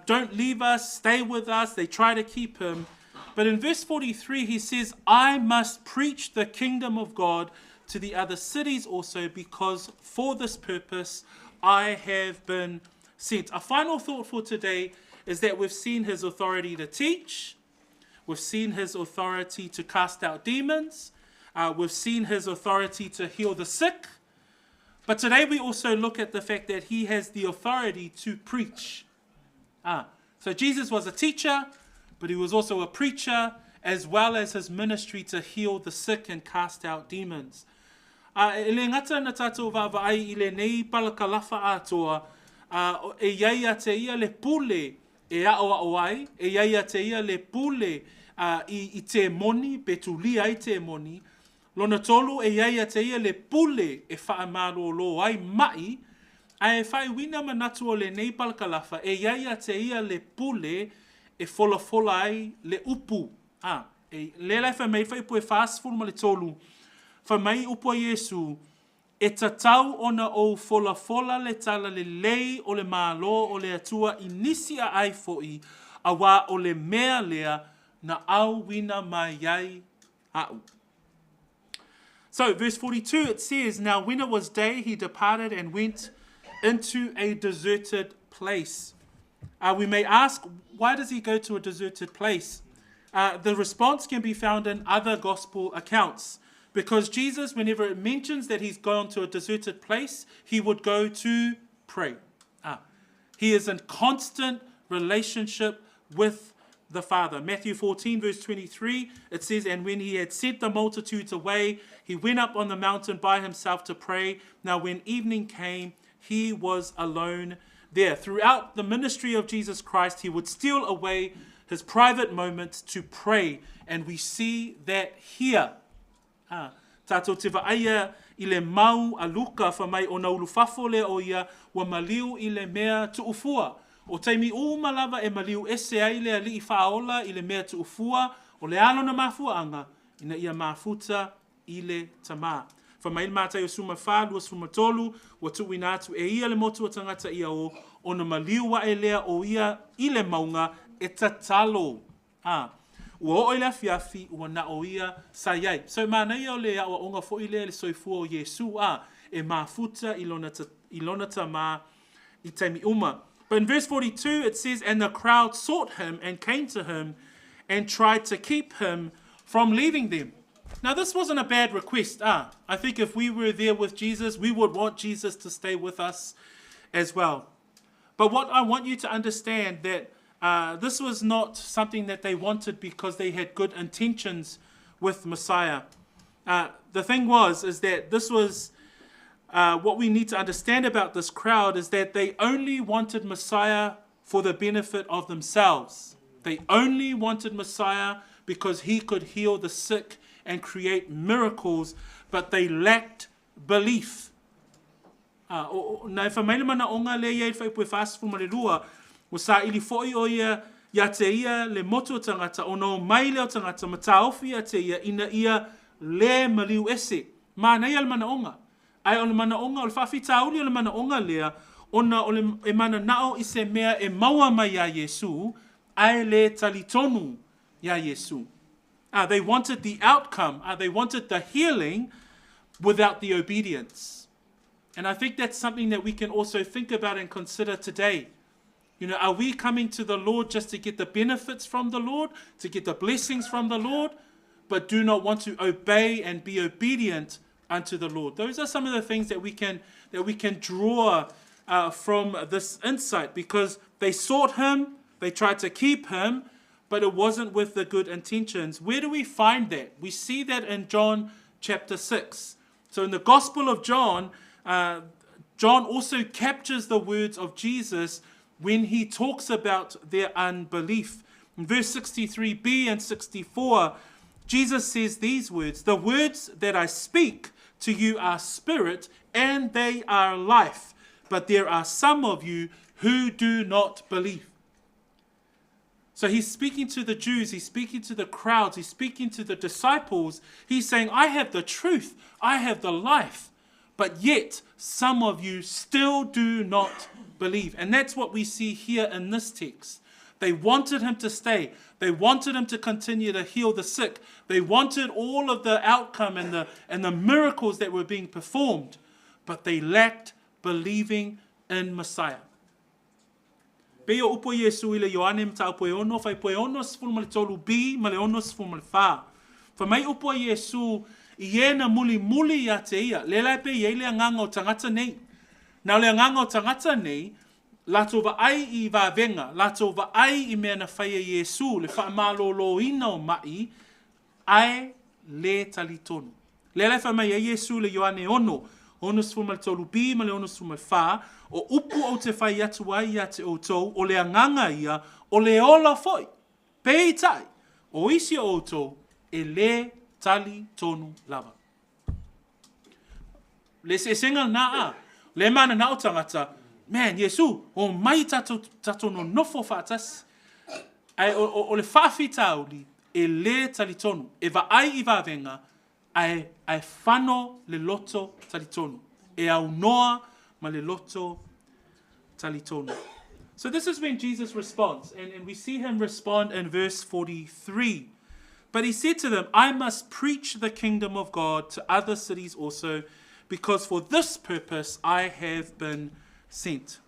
don't leave us, stay with us." They try to keep him. But in verse 43, he says, "I must preach the kingdom of God to the other cities also, because for this purpose I have been sent." A final thought for today is that we've seen his authority to teach. We've seen his authority to cast out demons. We've seen his authority to heal the sick. But today we also look at the fact that he has the authority to preach. So Jesus was a teacher, but he was also a preacher, as well as his ministry to heal the sick and cast out demons. E le ngata na tātou wāwai I le nei palakalafa atoa, e iai a te ia le pule e ao ai, e iai a te ia le pule I te moni, pe tuli ai te moni, lona tolu e iai a te ia le pule e whaamalo ai mai, a e whai wina manatu o le nei palakalafa, e iai a te ia le pule e fola ai le upu. E le lai whai mai whai pue whaasfulu ma le tolu, whai mai upu a Yesu, e tatau ona o fola le tala le lei o le malo o le atua inisia ai foi, a wā o le mea lea na au wina mai iai au. So, verse 42, it says, Now when it was day, he departed and went into a deserted place. We may ask, why does he go to a deserted place? The response can be found in other gospel accounts. Because Jesus, whenever it mentions that he's gone to a deserted place, he would go to pray. He is in constant relationship with the Father. Matthew 14, verse 23, it says, And when he had sent the multitudes away, he went up on the mountain by himself to pray. Now when evening came, he was alone there. Throughout the ministry of Jesus Christ, he would steal away his private moments to pray. And we see that here. Tātou te waaia I le mau a luka whamai o na ulufafo le o ia wa maliu I le mea tuufua. O teimi umalawa e maliu ese ai le ali I whaola I le mea tuufua o le alo na mafuanga ina ia mafuta I le tama. Whamai le mātai o suma whālu o suma tolu wa tuwina atu e ia le motu o tangata ia o na maliu wa e lea o ia I le maunga e tatalo. Ua o ila fiafi ua na o ia sa iai. So mana ia o le awa onga fo ile le soifua o Yesu e mafuta ilona tama I teimi uma. But in verse 42 it says, And the crowd sought him and came to him and tried to keep him from leaving them. Now this wasn't a bad request. I think if we were there with Jesus, we would want Jesus to stay with us as well. But what I want you to understand that this was not something that they wanted because they had good intentions with Messiah. The thing is that this was what we need to understand about this crowd is that they only wanted Messiah for the benefit of themselves. They only wanted Messiah because he could heal the sick and create miracles, but they lacked belief. Nai whamaila mana o ngā lea iei whai pue whāsifu marerua, o sa ili foi o ia te ia le motu o tangata, o no mai leo tangata, ma taofi a te ia, ina ia le maliu ese. Ma nei al mana onga. Ai o le mana onga, o le whawhi tauli o le mana onga lea, ona o le e mana nao I se mea e maua mai a Yesu, ai le talitonu ia Yesu. They wanted the outcome, they wanted the healing without the obedience. And I think that's something that we can also think about and consider today. You know, are we coming to the Lord just to get the benefits from the Lord, to get the blessings from the Lord, but do not want to obey and be obedient unto the Lord? Those are some of the things that we can draw from this insight, because they sought him, they tried to keep him, but it wasn't with the good intentions. Where do we find that? We see that in John chapter 6. So in the Gospel of John, John also captures the words of Jesus when he talks about their unbelief. In verse 63b and 64, Jesus says these words, The words that I speak to you are spirit, and they are life. But there are some of you who do not believe. So he's speaking to the Jews, he's speaking to the crowds, he's speaking to the disciples. He's saying, I have the truth, I have the life, but yet some of you still do not believe. And that's what we see here in this text. They wanted him to stay. They wanted him to continue to heal the sick. They wanted all of the outcome and the miracles that were being performed, but they lacked believing in Messiah. Pea upo Yesu ile Ioane mta upo ono, fai upo ono sifuru mali tolu bi, mali ono sifuru mali fa. Fa mai upo Yesu iena muli ya te ia, lelai pe iele nganga o tangata nei. Nau le nganga o tangata nei, lato va ai I va venga, lato va ai I mea na whaia Yesu, le wha malolo ina o mai, ai le talitonu. Le le fa mai e Yesu le Ioane ono. Ono sfuma le tolu bi ma le ono sfuma le fa. O upu o te whai atu ai ia te o tau. O le anganga ia. O le ola foi. Pei tai. O isi o tau. E le tali tonu lava. Le se senga na a. Le mana na o tangata. Man, Yesu, o mai tato no nofo whaatas. Ai, o le whawhita auli, e le talitonu. E va ai I va venga, ai whano le loto talitonu. E au noa ma le loto talitonu. So this is when Jesus responds. And we see him respond in verse 43. But he said to them, I must preach the kingdom of God to other cities also, because for this purpose I have been sent.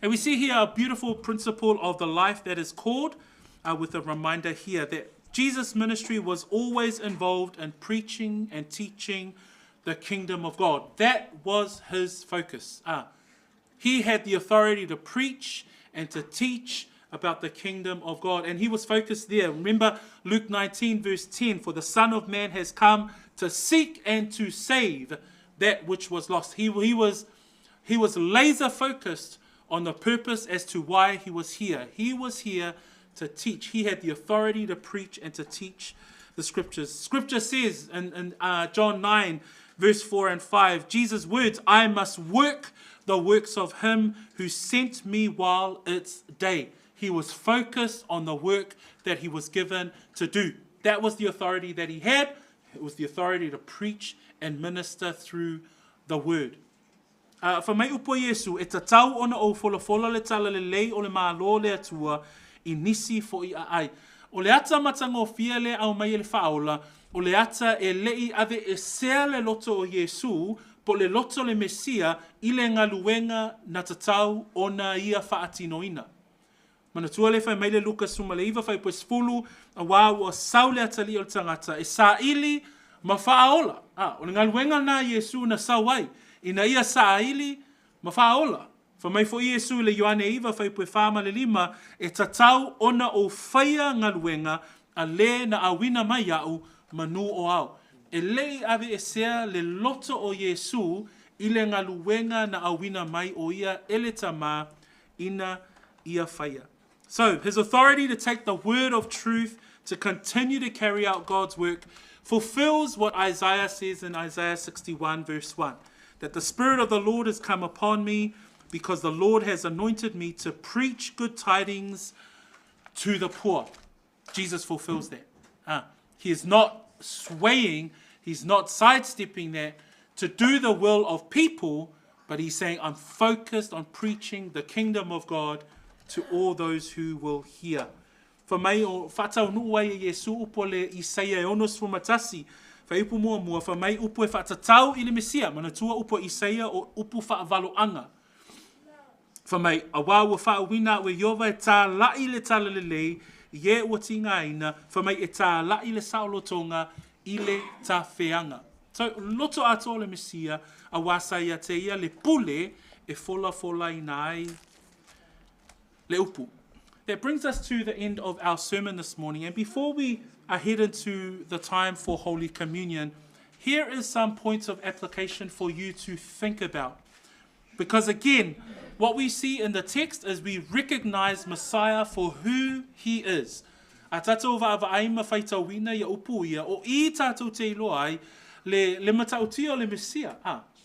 And we see here a beautiful principle of the life that is called, with a reminder here that Jesus' ministry was always involved in preaching and teaching the kingdom of God. That was his focus. He had the authority to preach and to teach about the kingdom of God. And he was focused there. Remember Luke 19 verse 10, for the Son of Man has come to seek and to save that which was lost. He was laser focused on the purpose as to why he was here. He was here to teach. He had the authority to preach and to teach the scriptures. Scripture says in John 9 verse 4 and 5, Jesus' words, I must work the works of him who sent me while it's day. He was focused on the work that he was given to do. That was the authority that he had. It was the authority to preach and minister through the word. Fa mai upo Yesu, e tatau ona o fola le tala le lei o le mālo le atua I nisi fo I ai. O le ata matango fia le au mai le whaola, o le ata e lei ave e sea le loto o Yesu, po le loto le Mesia, I le ngaluenga na tatau ona ia whaatinoina. Mana tua le whai mai le luka suma le iwa whai pues fulu, a wā ua sau le atali o le tangata, e sa ili ma whaola. O le ngaluenga na Yesu na sau ai, ina ia sa ili ma whaola. Fa mai fo Yesu le Ioane iwa whai pue whama le lima, e tatau ona o whaia ngaluenga, a le na awina mai au manu o au. E lei ave e sea le loto o Yesu, I le ngaluenga na awina mai o ia ele tama ina ia whaia. So, his authority to take the word of truth, to continue to carry out God's work, fulfills what Isaiah says in Isaiah 61 verse 1. That the Spirit of the Lord has come upon me, because the Lord has anointed me to preach good tidings to the poor. Jesus fulfills that. He is not swaying, he's not sidestepping that to do the will of people, but he's saying, I'm focused on preaching the kingdom of God to all those who will hear. For mai o whatau nuai e Yesu upo le Isaia e onos fumatasi, fa upu mua, fa mai upo e whatatau I le Mesia, mana tua upo Isaia o upu whaavaloanga. Fa mai, a wā ua whaawina ue Iova e tā lai le tala le lei, ie ua tinga ina, fa mai e tā lai le saolotonga, I le tā whianga. So, loto ato le Mesia, a wasa ia te ia le pule, e fola ina ai le upu. That brings us to the end of our sermon this morning. And before we are headed into the time for Holy Communion, here is some points of application for you to think about. Because again, what we see in the text is we recognize Messiah for who he is. A tātou whaavaaima whaitawina ia upu ia, o I tātou te iloai, le matautia o le Mesia.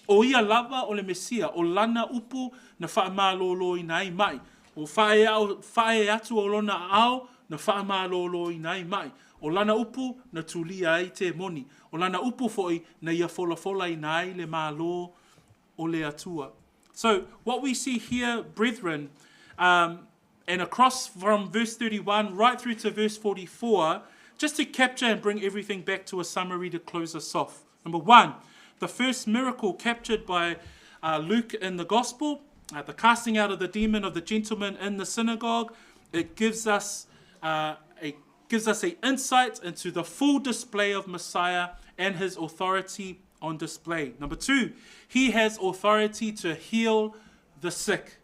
O ia lava o le Mesia, o lana upu na whaamālolo I nai mai. O whae atu o lona ao na whaamālolo I nai mai. O lana upu na tulia ai te moni. O lana upu foi na ia fola I nai le mālo o le atua. So what we see here, brethren, and across from verse 31 right through to verse 44, just to capture and bring everything back to a summary to close us off. Number one, the first miracle captured by Luke in the Gospel, the casting out of the demon of the gentleman in the synagogue, it gives us an insight into the full display of Messiah and his authority on display. Number two, he has authority to heal the sick.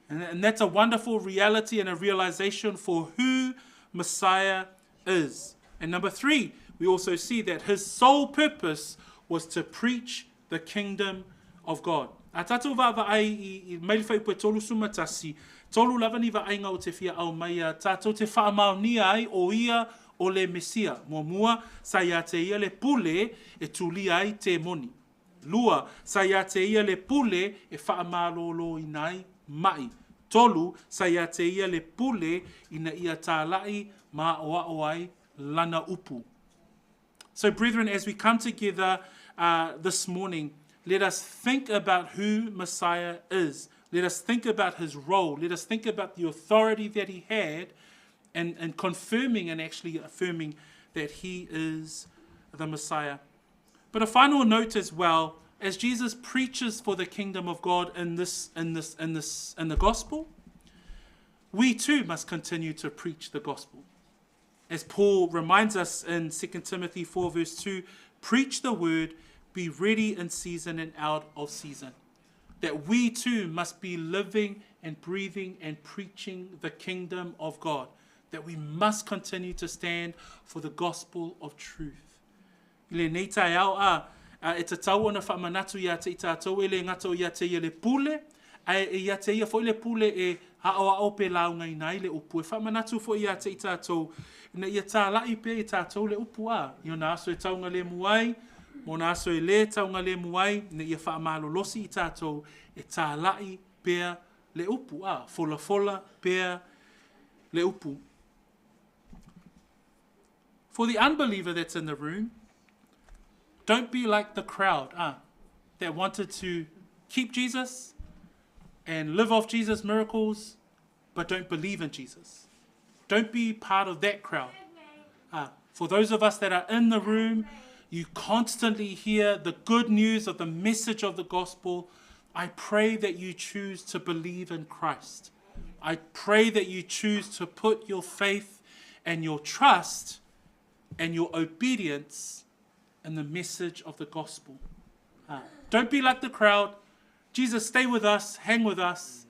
And that's a wonderful reality and a realization for who Messiah is. And number three, we also see that his sole purpose was to preach the kingdom of God. A tātou wāwai i mailwhai pue tolu sumatasi, tolu lava ni wāinga o te whia au mai a tātou te whaamaunia ai o ia o le Mesia. Mua sa ia te ia le pule e tuli ai te moni. Lua, sa ia te ia le pule e whaamalolo i nai mai. Tolu, sa ia te ia le pule ina ia tālai ma oa oai lana upu. So brethren, as we come together this morning, let us think about who Messiah is. Let us think about his role. Let us think about the authority that he had and confirming and actually affirming that he is the Messiah. But a final note as well, as Jesus preaches for the kingdom of God in the gospel, we too must continue to preach the gospel. As Paul reminds us in 2 Timothy 4 verse 2, preach the word, be ready in season and out of season. That we too must be living and breathing and preaching the kingdom of God. That we must continue to stand for the gospel of truth. Le nei tai au e te tau ona whamanatu ia te i tātou e le ngato ia te ia le pule, ia te ia fo i le pule e haoa o pe launga i nai le upu. E whamanatu fo ia te i tātou, na ia tā lai pe i tātou le upu a. Io nā aso e taunga le muai, mo nā aso e le taunga le muai, na ia whaamalo-losi i tātou e tā lai pe le upu a. Fola pe le upu. For the unbeliever that's in the room, don't be like the crowd that wanted to keep Jesus and live off Jesus' miracles, but don't believe in Jesus. Don't be part of that crowd. For those of us that are in the room, you constantly hear the good news of the message of the gospel. I pray that you choose to believe in Christ. I pray that you choose to put your faith and your trust and your obedience in the message of the gospel. Don't be like the crowd. Jesus, stay with us, hang with us,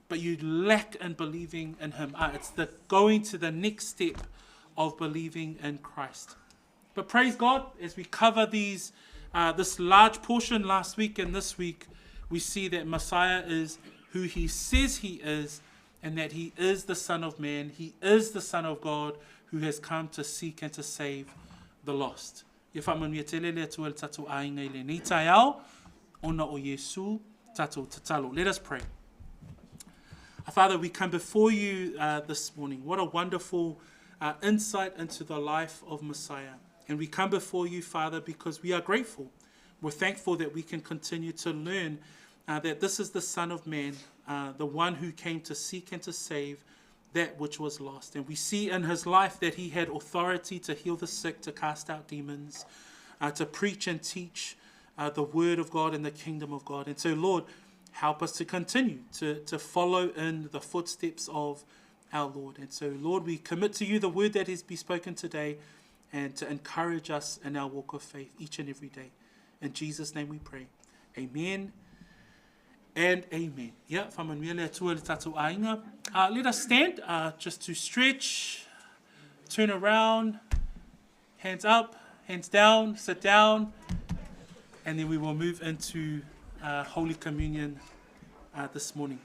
but you lack in believing in him. It's the going to the next step of believing in Christ. But praise God, as we cover this large portion last week and this week, we see that Messiah is who he says he is, and that he is the Son of Man. He is the Son of God who has come to seek and to save the lost. Ia whamanuia te lele atua le tatou ainga i le nei tai ao, ona o Yesu tatou tatalo. Let us pray. Father, we come before you this morning. What a wonderful insight into the life of Messiah. And we come before you, Father, because we are grateful. We're thankful that we can continue to learn that this is the Son of Man, the one who came to seek and to save that which was lost. And we see in his life that he had authority to heal the sick, to cast out demons, to preach and teach the word of God and the kingdom of God. And so, Lord, help us to continue to follow in the footsteps of our Lord. And so, Lord, we commit to you the word that is be spoken today and to encourage us in our walk of faith each and every day. In Jesus' name we pray. Amen and amen. Yeah, whamanuia le atua le tatou ainga. Let us stand just to stretch, turn around, hands up, hands down, sit down, and then we will move into Holy Communion this morning.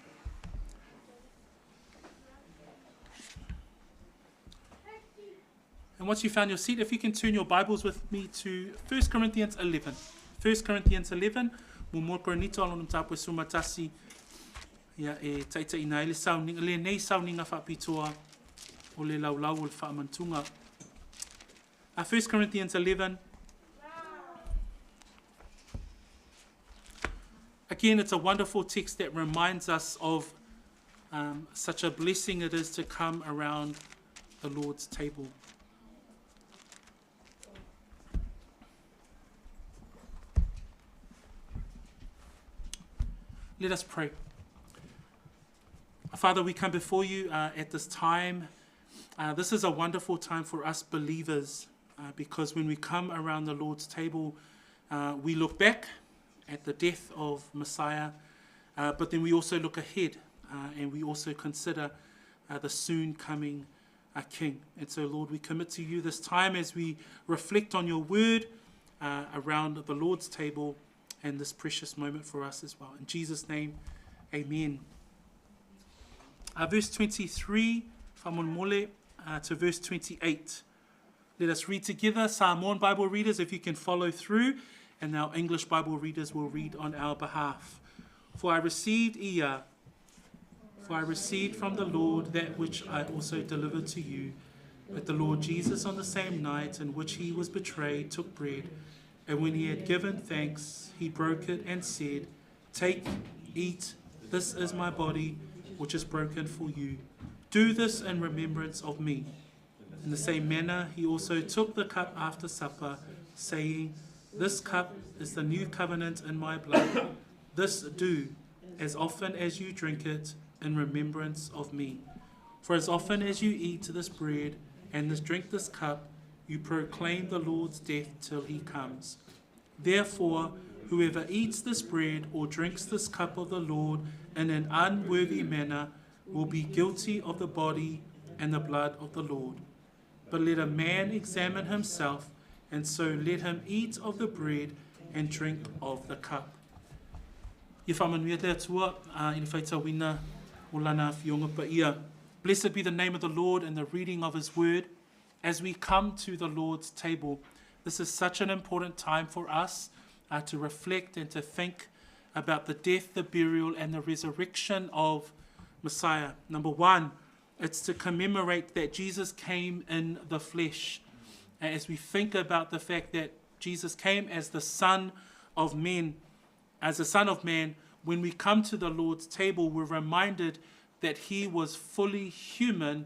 And once you found your seat, if you can turn your Bibles with me to 1 Corinthians 11. 1 Corinthians 11. Mumoko nito alon tapu sumatasi ya e taita ina ile sauninga le nei sauninga whapitua o le laulau o le whaamantunga. 1 Corinthians 11. Again, it's a wonderful text that reminds us of such a blessing it is to come around the Lord's table. Let us pray. Father, we come before you at this time. This is a wonderful time for us believers because when we come around the Lord's table, we look back at the death of Messiah, but then we also look ahead and we also consider the soon coming King. And so, Lord, we commit to you this time as we reflect on your word around the Lord's table and this precious moment for us as well. In Jesus' name, amen. Verse 23, whamon mole, to verse 28. Let us read together. Samoan Bible readers, if you can follow through, and our English Bible readers will read on our behalf. For I received from the Lord that which I also delivered to you, that the Lord Jesus on the same night in which he was betrayed took bread, and when he had given thanks, he broke it and said, "Take, eat, this is my body, which is broken for you. Do this in remembrance of me." In the same manner, he also took the cup after supper, saying, "This cup is the new covenant in my blood. This do, as often as you drink it, in remembrance of me. For as often as you eat this bread and drink this cup, you proclaim the Lord's death till he comes. Therefore, whoever eats this bread or drinks this cup of the Lord in an unworthy manner will be guilty of the body and the blood of the Lord. But let a man examine himself, and so let him eat of the bread and drink of the cup." Blessed be the name of the Lord and the reading of his word. As we come to the Lord's table, this is such an important time for us to reflect and to think about the death, the burial, and the resurrection of Messiah. Number one, it's to commemorate that Jesus came in the flesh. As we think about the fact that Jesus came as the Son of Men, as the Son of Man, when we come to the Lord's table, we're reminded that he was fully human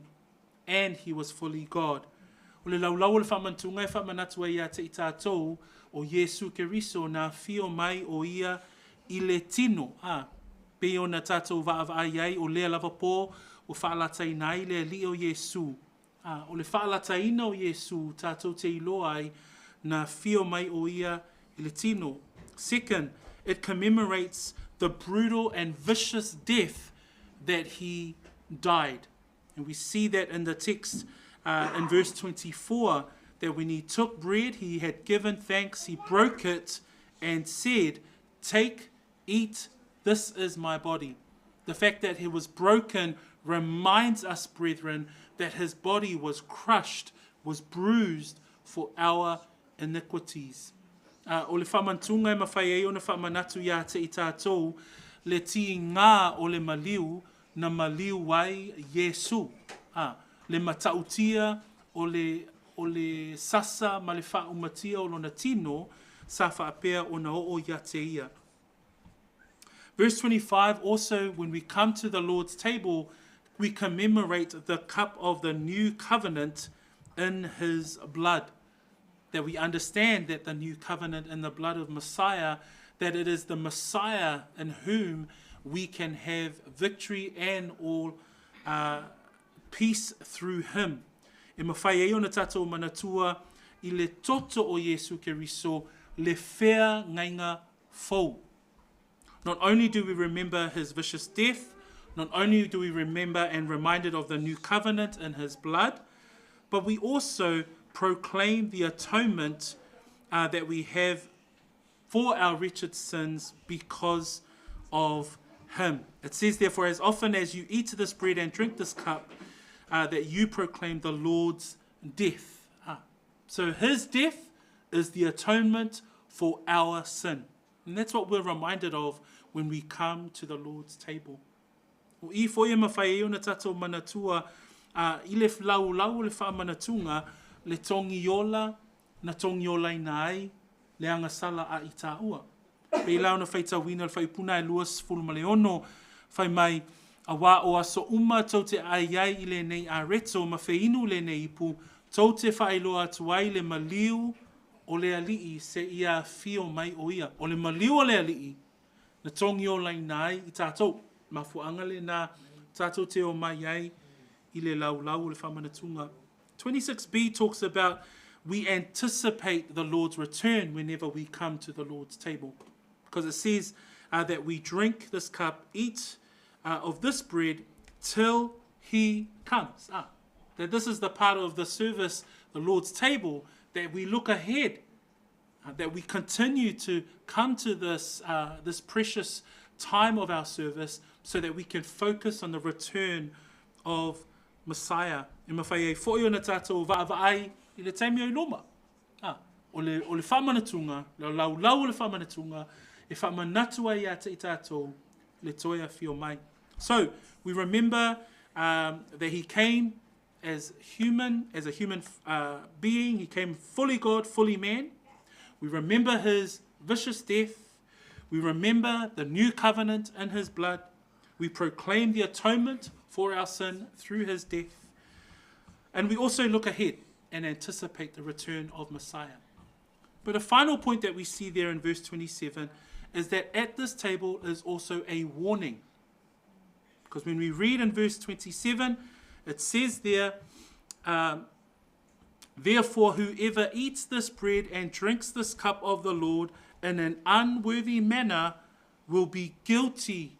and he was fully God. O le laulau le whamantunga e whamanatua ia te i tātou o Yesu Keriso nā whio mai o ia I le tino. Pe o na tātou vaava ai o lea lava pō o whaalatai nai le li o Yesu. O le whaalatai o Yesu tātou te iloa ai nā whio mai o ia I le tino. Second, it commemorates the brutal and vicious death that he died. And we see that in the text in verse 24, that when he took bread, he had given thanks, he broke it and said, "Take, eat, this is my body." The fact that it was broken reminds us, brethren, that his body was crushed, was bruised for our iniquities. O le whamantunga e mawhai e o na whamanatu ia te I tātou, le ti ngā o le maliu, na maliu wai Yesu. Le matautia o le sasa ma le whaumatia o lona tino, sa whaapea o na o ia te ia. Verse 25, also when we come to the Lord's table, we commemorate the cup of the new covenant in his blood. That we understand that the new covenant in the blood of Messiah, that it is the Messiah in whom we can have victory and all peace through him. E mawhai e ona tātou manatua I le toto o Yesu Keriso, le whea ngainga fou. Not only do we remember his vicious death, not only do we remember and reminded of the new covenant in his blood, but we also proclaim the atonement that we have for our wretched sins because of him. It says, therefore, as often as you eat this bread and drink this cup, that you proclaim the Lord's death. So his death is the atonement for our sin. And that's what we're reminded of when we come to the Lord's table. O I foia mawhai e ona tātou manatua, I le lau le whaamanatunga, le tongiola, na tongiola ina ai, le angasala a I tāua. Pei lau na whaitawina le whaipuna e luas fulmaleono, whai mai a wā o aso uma tau te ai I le nei a reto, ma whiinu le nei ipu, tau te whailoa atuai le maliu o le alii se ia whio mai o ia. O le maliu o le alii, na tongiola ina ai I tātou, ma fuanga le na tātou te o mai ai I le lau le whamanatunga. 26b talks about we anticipate the Lord's return whenever we come to the Lord's table. Because it says that we drink this cup, eat of this bread till he comes. that this is the part of the service, the Lord's table, that we look ahead, that we continue to come to this precious time of our service so that we can focus on the return of Messiah. E mawhai e fōi o na tātou vaavai i le taimi o i loma. O le whamanatunga, lau le whamanatunga, e whamanatua i ata i tātou le toia whio mai. So, we remember that he came as a human being. He came fully God, fully man. We remember his vicious death. We remember the new covenant in his blood. We proclaim the atonement for our sin through his death. And we also look ahead and anticipate the return of Messiah. But a final point that we see there in verse 27 is that at this table is also a warning. Because when we read in verse 27, it says there, therefore whoever eats this bread and drinks this cup of the Lord in an unworthy manner will be guilty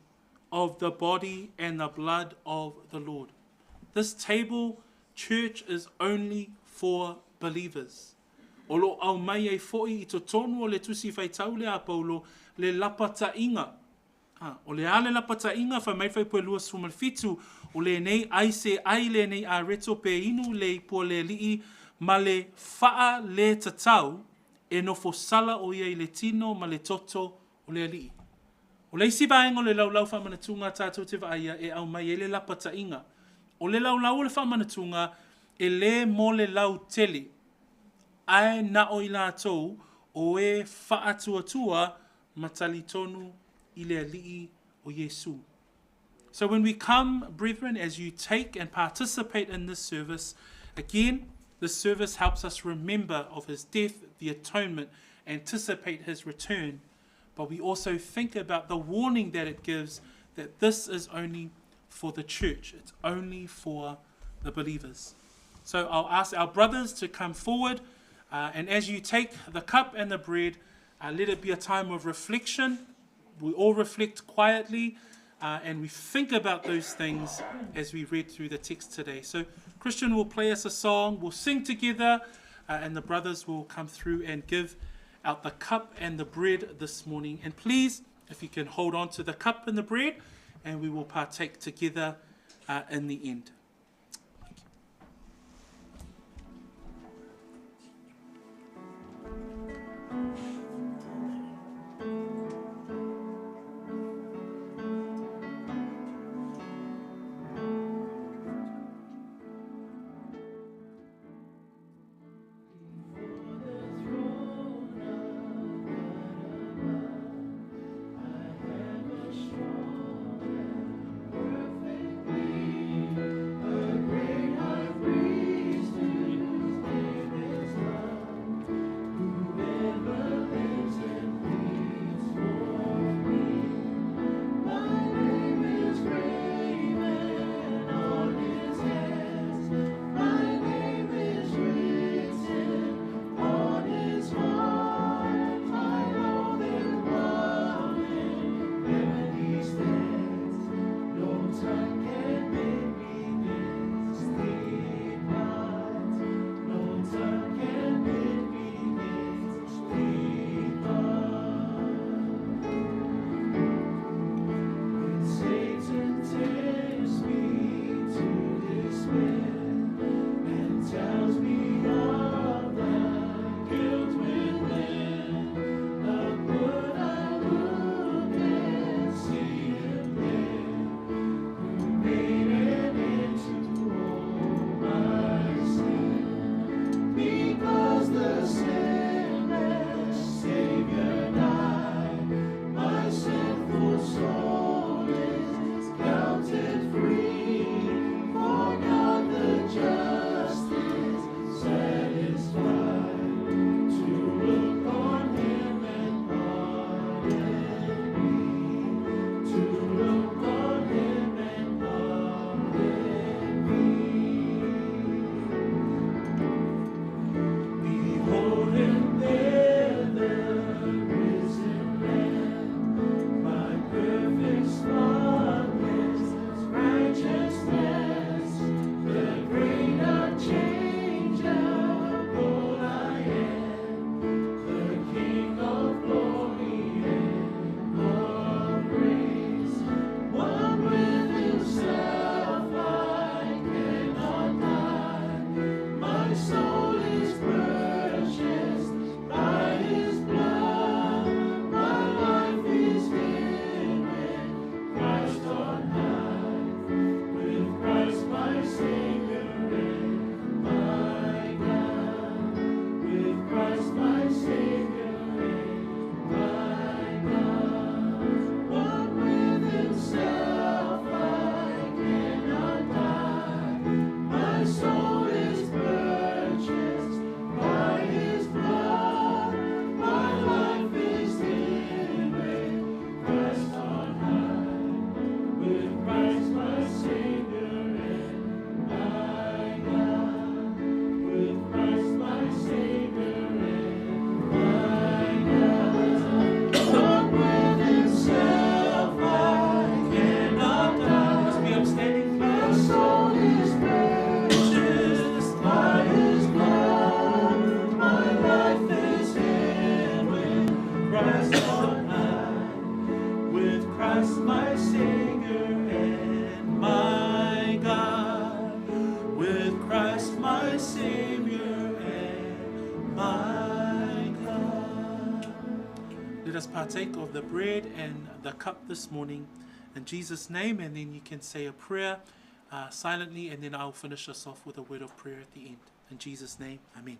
of the body and the blood of the Lord. This table, church, is only for believers. O lo au mai e fo'i I to tonu o le tusi whai tau le a Paulo, le lapata inga. O le ale lapata inga whai mai whai pue lua sumal fitu, o le nei ai se ai le nei a reto pe inu le po le lii, ma le faa le tatau, e no fo sala o ia I le tino ma le toto o le lii. O le isi vaenga o le laulau whamanatunga tātou te vaia e au mai e le lapata inga. O le laulau o le whamanatunga e le mo le lau tele. Ai na o I lātou o e whaatuatua matali tonu I le alii o Yesu. So when we come, brethren, as you take and participate in this service, again, this service helps us remember of his death, the atonement, anticipate his return, but we also think about the warning that it gives that this is only for the church. It's only for the believers. So I'll ask our brothers to come forward, and as you take the cup and the bread, let it be a time of reflection. We all reflect quietly, and we think about those things as we read through the text today. So Christian will play us a song, we'll sing together, and the brothers will come through and give out the cup and the bread this morning. And please, if you can hold on to the cup and the bread, and we will partake together in the end. Christ my Savior and my God, with Christ my Savior and my God. Let us partake of the bread and the cup this morning in Jesus' name, and then you can say a prayer silently, and then I'll finish us off with a word of prayer at the end. In Jesus' name, Amen.